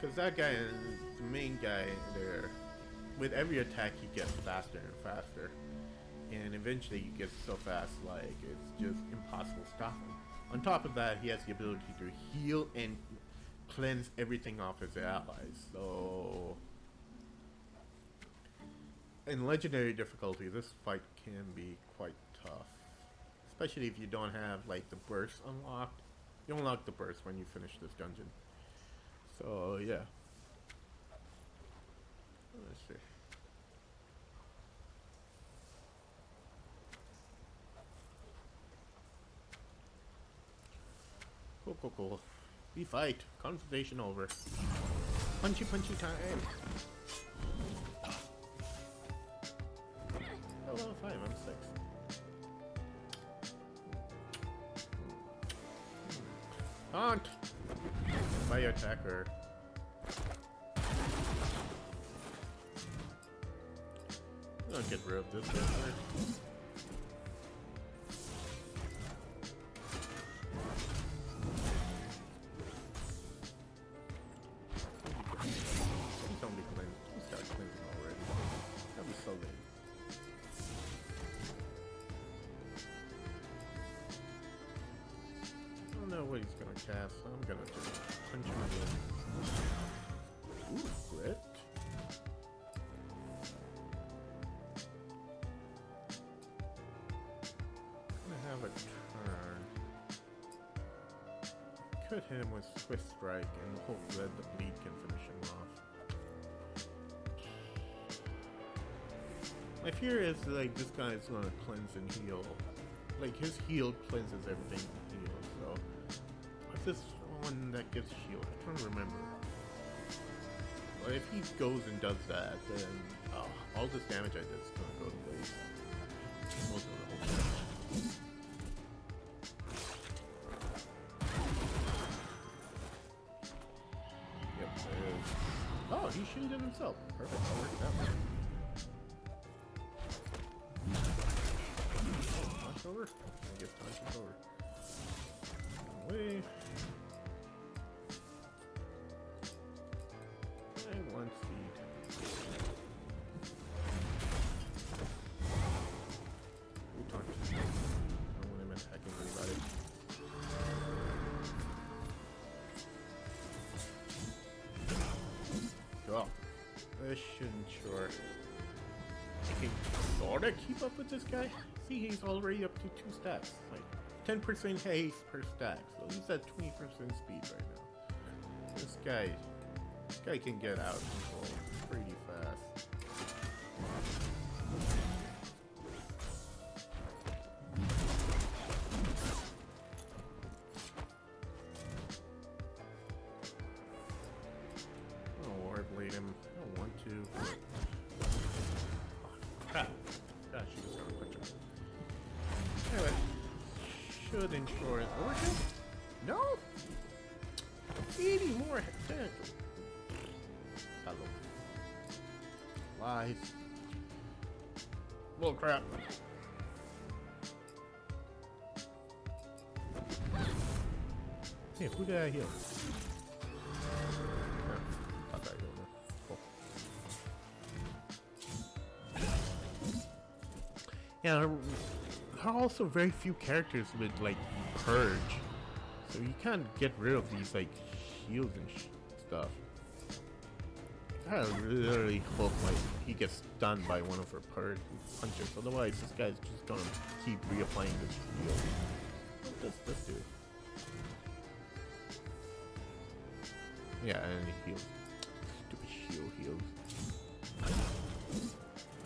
Cause that guy, the main guy there, with every attack he gets faster and faster. And eventually he gets so fast like it's just impossible to stop him. On top of that, he has the ability to heal and cleanse everything off his allies. So, in legendary difficulty, this fight can be quite tough. Especially if you don't have, like, the burst unlocked. You unlock the burst when you finish this dungeon. So, yeah. Let's see. Cool. We fight. Conversation over. Punchy time. Oh, well, 5, I'm 6. Taunt! By your attacker. I'll get rid of this guy. gonna cast, so I'm gonna just punch him in. Ooh, crit. Gonna have a turn. Could hit him with Swift Strike and hope that the lead can finish him off. My fear is like this guy is gonna cleanse and heal. Like his heal cleanses everything he heals, so what's this one that gives shield? I can't remember. But if he goes and does that, then all this damage I did is gonna go to waste. Most of the whole damage. Yep, there is. Oh, he shielded himself. Perfect, that worked out. Over? I guess punch is over. Away. And one speed. Ooh, taunt. I don't want him attacking anybody. Go. This shouldn't short. I can sorta keep up with this guy. See, he's already up to 2 stacks. Like 10% haste per stack. So he's at 20% speed right now. This guy can get out of control pretty fast. Oh, Warblade him. I don't want to. Oh, crap. Gosh, she was gonna punch him. Anyway, should ensure an origin? No! 80 more damage. Hello. Lies. Bull crap. Hey, who did I heal? Thought I healed her. Cool. Yeah, there are also very few characters with like purge, so you can't get rid of these like shields and stuff. I really hope like he gets stunned by one of her purge punches, otherwise this guy's just gonna keep reapplying this shield. What does this do? Yeah, and he heals. Stupid shield heals.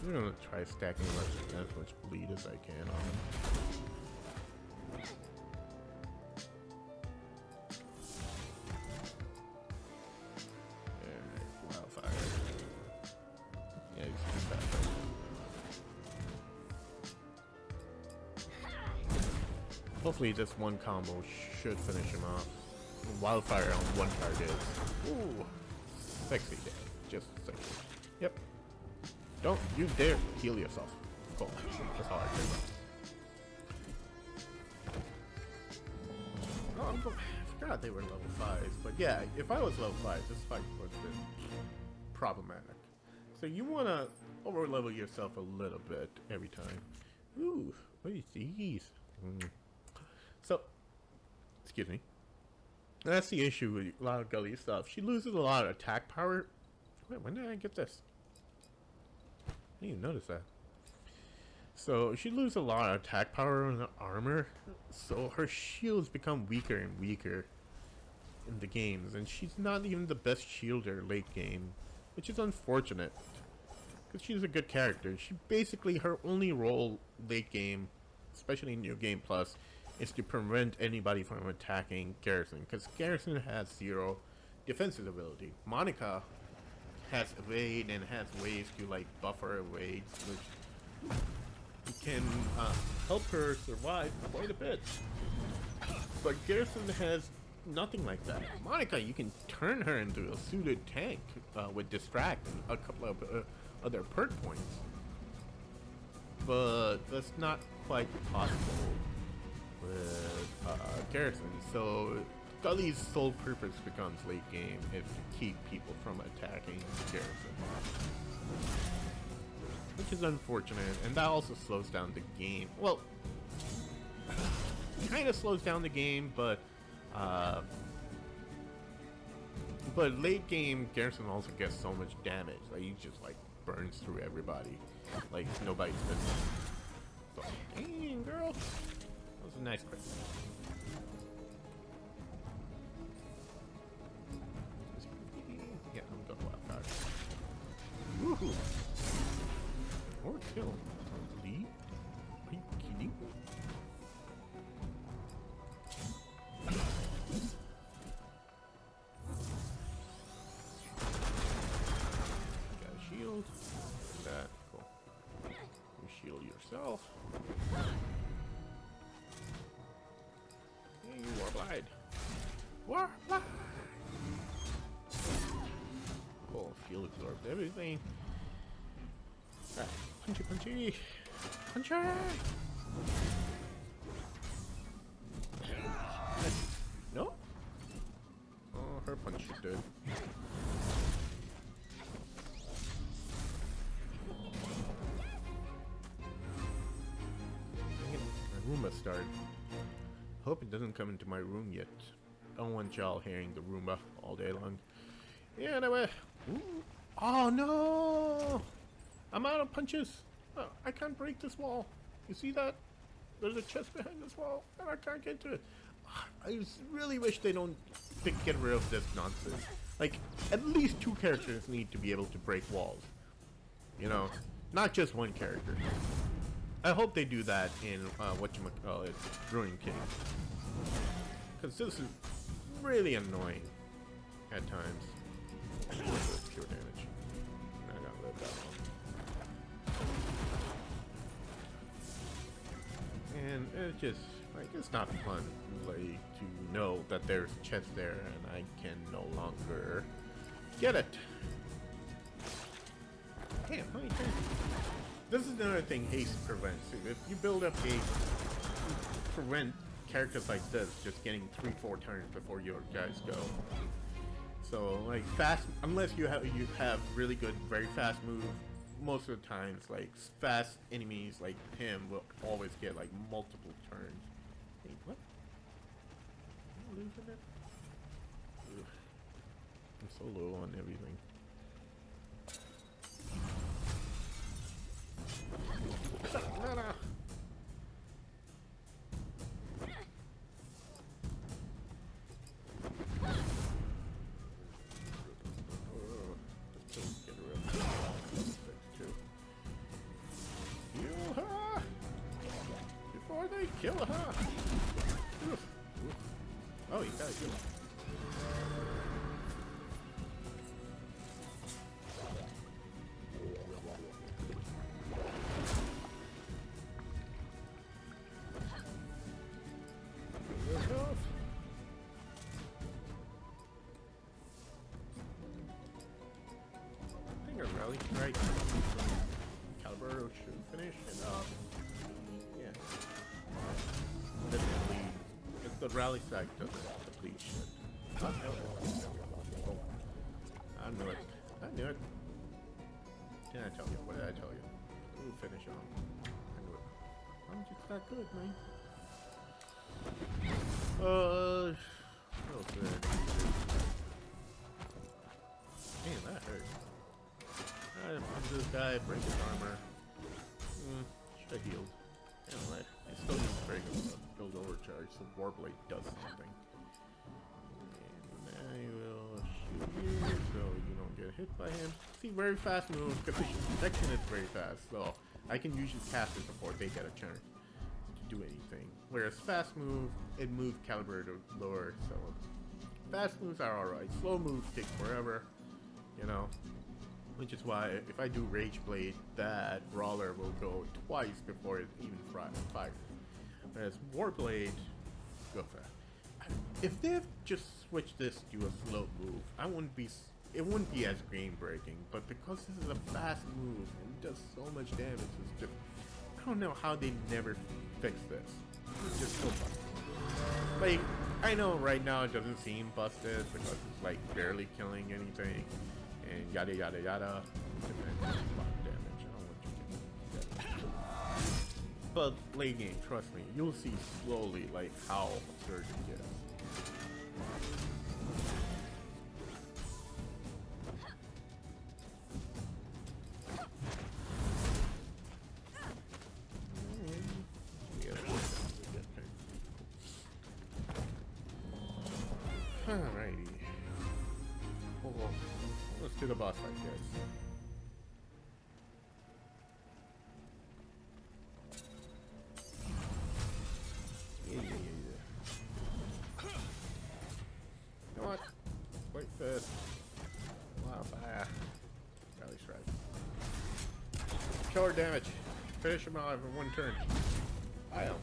I'm gonna try stacking as much bleed as I can on him. Wildfire. Yeah, he's too fast. Hopefully this one combo should finish him off. Wildfire on one target. Ooh. Sexy day. Just sexy. Yep. Don't you dare heal yourself. Cool. That's all I care about. Oh, I forgot they were level 5s, but yeah, if I was level 5, this fight would have been problematic. So you want to over-level yourself a little bit every time. Ooh, what is these? So, excuse me. That's the issue with a lot of Gully stuff. She loses a lot of attack power. Wait, when did I get this? I didn't even notice that. So she loses a lot of attack power on the armor, so her shields become weaker and weaker in the games, and she's not even the best shielder late game, which is unfortunate, because she's a good character. She basically, her only role late game, especially in New Game Plus, is to prevent anybody from attacking Garrison, because Garrison has 0 defensive ability. Monica has evade and has ways to like buffer evades, which can help her survive quite a bit. But Garrison has nothing like that. Monica, you can turn her into a suited tank with distract and a couple of other perk points, but that's not quite possible with Garrison. So Gully's sole purpose becomes late game is to keep people from attacking Garrison, which is unfortunate, and that also slows down the game. Well, kind of slows down the game, but But late game, Garrison also gets so much damage. Like he just like burns through everybody, like nobody's business. So, dang girl, that was a nice crit. Yeah, I'm going wild card. Woohoo! Or kill. Lee? Are you kidding? Got a shield. That, cool. You shield yourself. Hey, you Warblade. Warblade! Cool, shield absorbs everything. Alright, punchy, punchy! Punchy! No? Oh, her punch is dead. My Roomba started. Hope it doesn't come into my room yet. I don't want y'all hearing the Roomba all day long. Yeah, anyway. Ooh. Oh no! I'm out of punches. Oh, I can't break this wall. You see that? There's a chest behind this wall, and I can't get to it. I really wish they don't get rid of this nonsense. Like, at least 2 characters need to be able to break walls. You know, not just 1 character. I hope they do that in whatchamacallit, Ruin King. Because this is really annoying at times. Pure damage. I gotta live that long. And it's just like it's not fun like to know that there's a chest there and I can no longer get it. Damn, how many times? This is another thing haste prevents. If you build up haste, you prevent characters like this just getting 3-4 turns before your guys go. So like fast, unless you have really good, very fast move. Most of the times, like fast enemies like him will always get like multiple turns. Hey, what? Am I losing it? Ugh. I'm so low on everything. No, no. Kill her! Oof. Oof. Oh, you gotta kill her. I think a rally strike caliber should finish and yeah. Definitely, if the rally sack doesn't deplete shit. Oh, I knew it. I knew it. Didn't I tell you? What did I tell you? Ooh, finish on. I knew it. I'm just that good, man. What else did I do? Man, that hurt. Alright, punch this guy, break his armor. Should have healed. Anyway, I still need to break him up. Build overcharge so Warblade does something. And I will shoot you so you don't get hit by him. See, very fast move, because protection is very fast, so I can usually cast it before they get a chance to do anything. Whereas fast move, it moves caliber to lower, so fast moves are alright. Slow moves take forever, you know. Which is why if I do Rage Blade, that brawler will go twice before it even fires. Whereas Warblade, go fast. If they've just switched this to a slow move, it wouldn't be as game breaking. But because this is a fast move and it does so much damage, it's just I don't know how they never fixed this. It's just so busted. Like I know right now it doesn't seem busted because it's like barely killing anything. And yada yada yada. Damage. I don't want you to get that. But late game, trust me, you'll see slowly like how absurd it gets. to the boss fight, guys. Yeah. You know what? Wait first. Wildfire. Rally strike. Killer damage. Finish him off in one turn. Bam.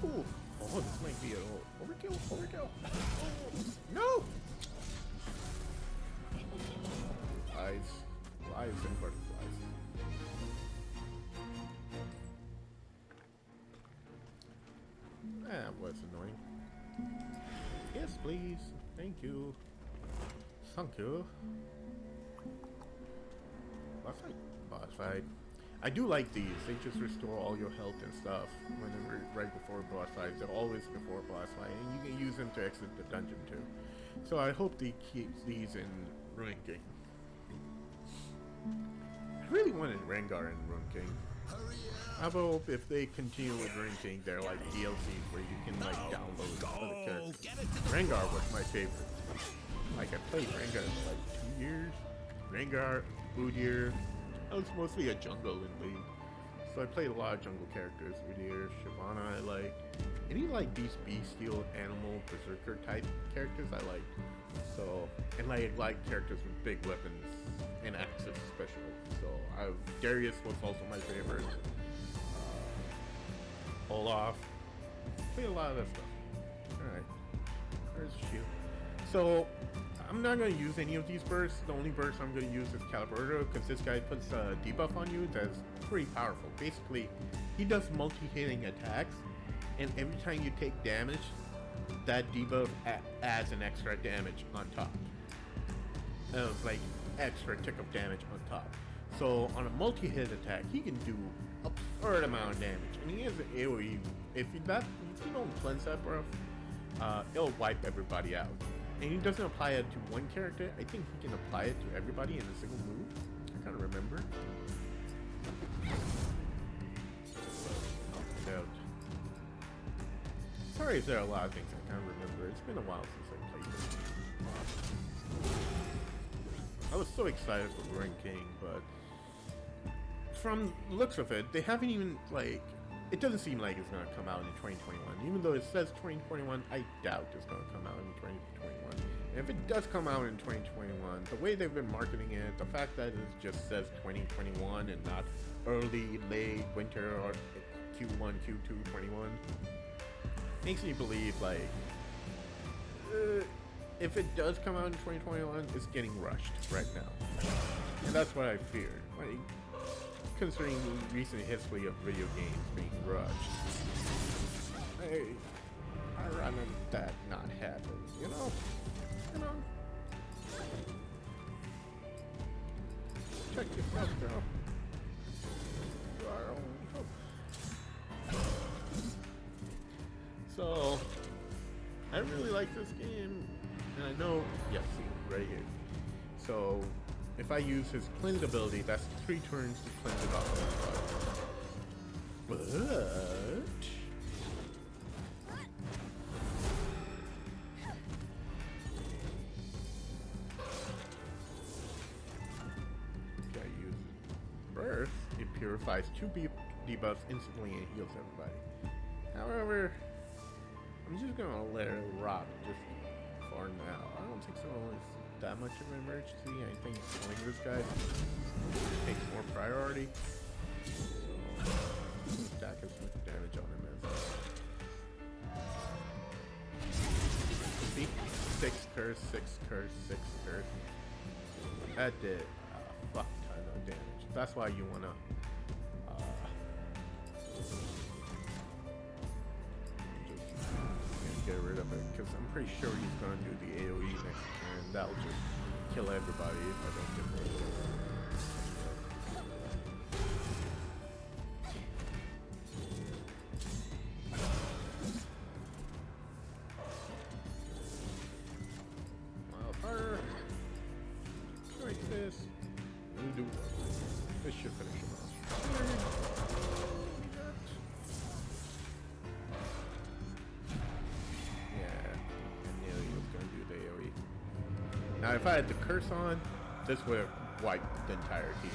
Ooh. Oh, this might be a little overkill. Overkill. Oh, no! Flies. Flies and butterflies. That was annoying. Yes, please. Thank you. Thank you. Boss fight. Boss fight. I do like these. They just restore all your health and stuff whenever right before boss fights. They're always before boss fight, and you can use them to exit the dungeon too. So I hope they keep these in Ruin King. I really wanted Rengar in Ruin King. I hope if they continue with Ruin King, they're like DLCs where you can like download other characters. Rengar was my favorite. Like I played Rengar for like 2 years. Rengar, Udyr. I was mostly a jungle in League, so I played a lot of jungle characters. Udyr, Shyvana, I like. Any like these bestial animal berserker type characters I like. So, and I like characters with big weapons and axes especially. So Darius was also my favorite. Olaf. Played a lot of that stuff. Alright. Where's the shield? So I'm not going to use any of these bursts. The only burst I'm going to use is Caliburdo because this guy puts a debuff on you that's pretty powerful. Basically, he does multi-hitting attacks, and every time you take damage, that debuff adds an extra damage on top. It's like extra tick of damage on top. So on a multi-hit attack, he can do absurd amount of damage, and he has an AoE. If you don't cleanse that buff, it'll wipe everybody out. And he doesn't apply it to one character. I think he can apply it to everybody in a single move. I can't remember. Out. Sorry if there are a lot of things I can't remember. It's been a while since I played this. I was so excited for Ruin King, but from the looks of it, they haven't even like. It doesn't seem like it's going to come out in 2021. Even though it says 2021, I doubt it's going to come out in 2021. And if it does come out in 2021, the way they've been marketing it, the fact that it just says 2021 and not early, late, winter, or Q1, Q2, 21, makes me believe, like, if it does come out in 2021, it's getting rushed right now. And that's what I feared. Like, considering the recent history of video games being rushed, I rather that not happen, you know? Check yourself, girl. You are our only hope. So, I really like this game, and I know, yes, see, right here. So, if I use his cleanse ability, that's 3 turns to cleanse it off. But if I use burst, it purifies 2 debuffs instantly and heals everybody. However, I'm just gonna let it rock just for now. I don't think so. It's that much of an emergency. I think killing this guy takes more priority. So stack as much damage on him as see? 6 curse, 6 curse, 6 curse. That did a fuck ton of damage. That's why you wanna get rid of it, because I'm pretty sure he's gonna do the AoE next turn. That'll just kill everybody if I don't get rid of it. Wildfire. Like this. We do one. This should finish him off. Now, if I had the curse on, this would have wiped the entire team.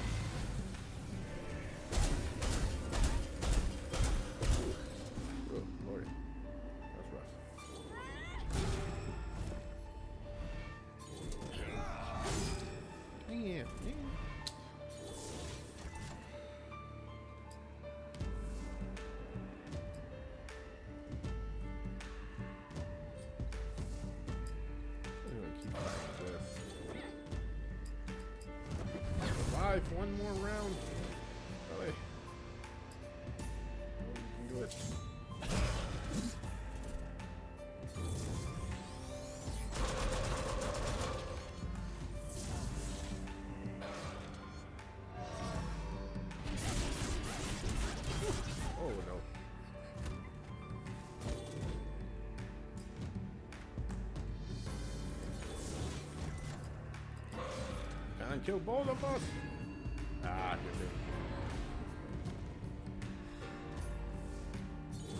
Oh, Lord. That's rough. Damn, man. I'm gonna keep fighting this. Survive one more round. Really? You can do it. Oh no. Can't kill both of us. Ah,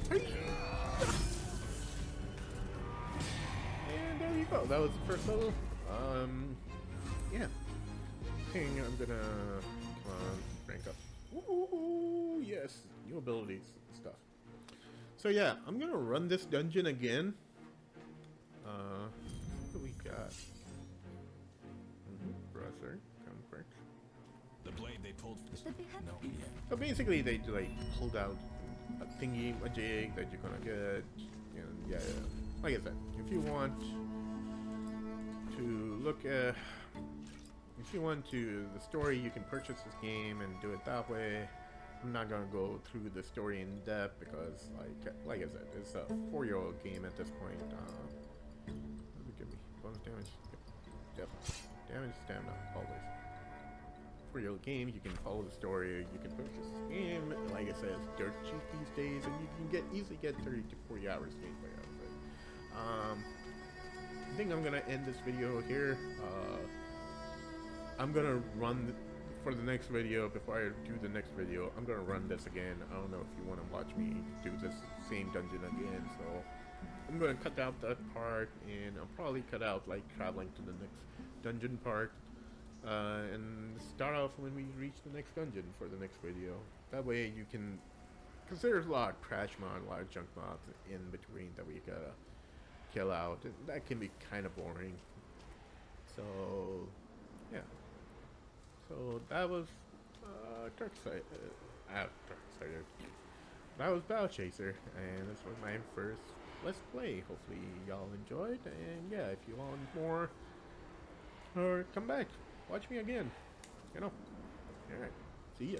good. And there you go. That was the first level. Yeah. I think I'm gonna come on, rank up. Ooh, yes, new abilities and stuff. So yeah, I'm gonna run this dungeon again. What do we got? Browser, comfort. The blade they pulled for this. No, yeah. So basically, they like pulled out a thingy, a jig that you're gonna get. And yeah, like I said, if you want to look at, if you want to the story, you can purchase this game and do it that way. I'm not gonna go through the story in depth because, like I said, it's a 4-year-old game at this point. Give me bonus damage. Yep. Damage, stamina, always. 4-year-old game, you can follow the story, you can purchase this game. Like I said, it's dirt cheap these days, and you can easily get 30 to 40 hours gameplay out of it. I think I'm gonna end this video here. I'm gonna run for the next video. Before I do the next video, I'm gonna run this again. I don't know if you want to watch me do this same dungeon again, so I'm gonna cut out that part, and I'll probably cut out like traveling to the next dungeon part, and start off when we reach the next dungeon for the next video. That way you can, because there's a lot of trash mod, a lot of junk mods in between that we gotta kill out, and that can be kind of boring. So yeah. So that was Darksider. That was Battle Chaser, and this was my first Let's Play. Hopefully y'all enjoyed, and yeah, if you want more, or come back, watch me again. You know. All right. See ya.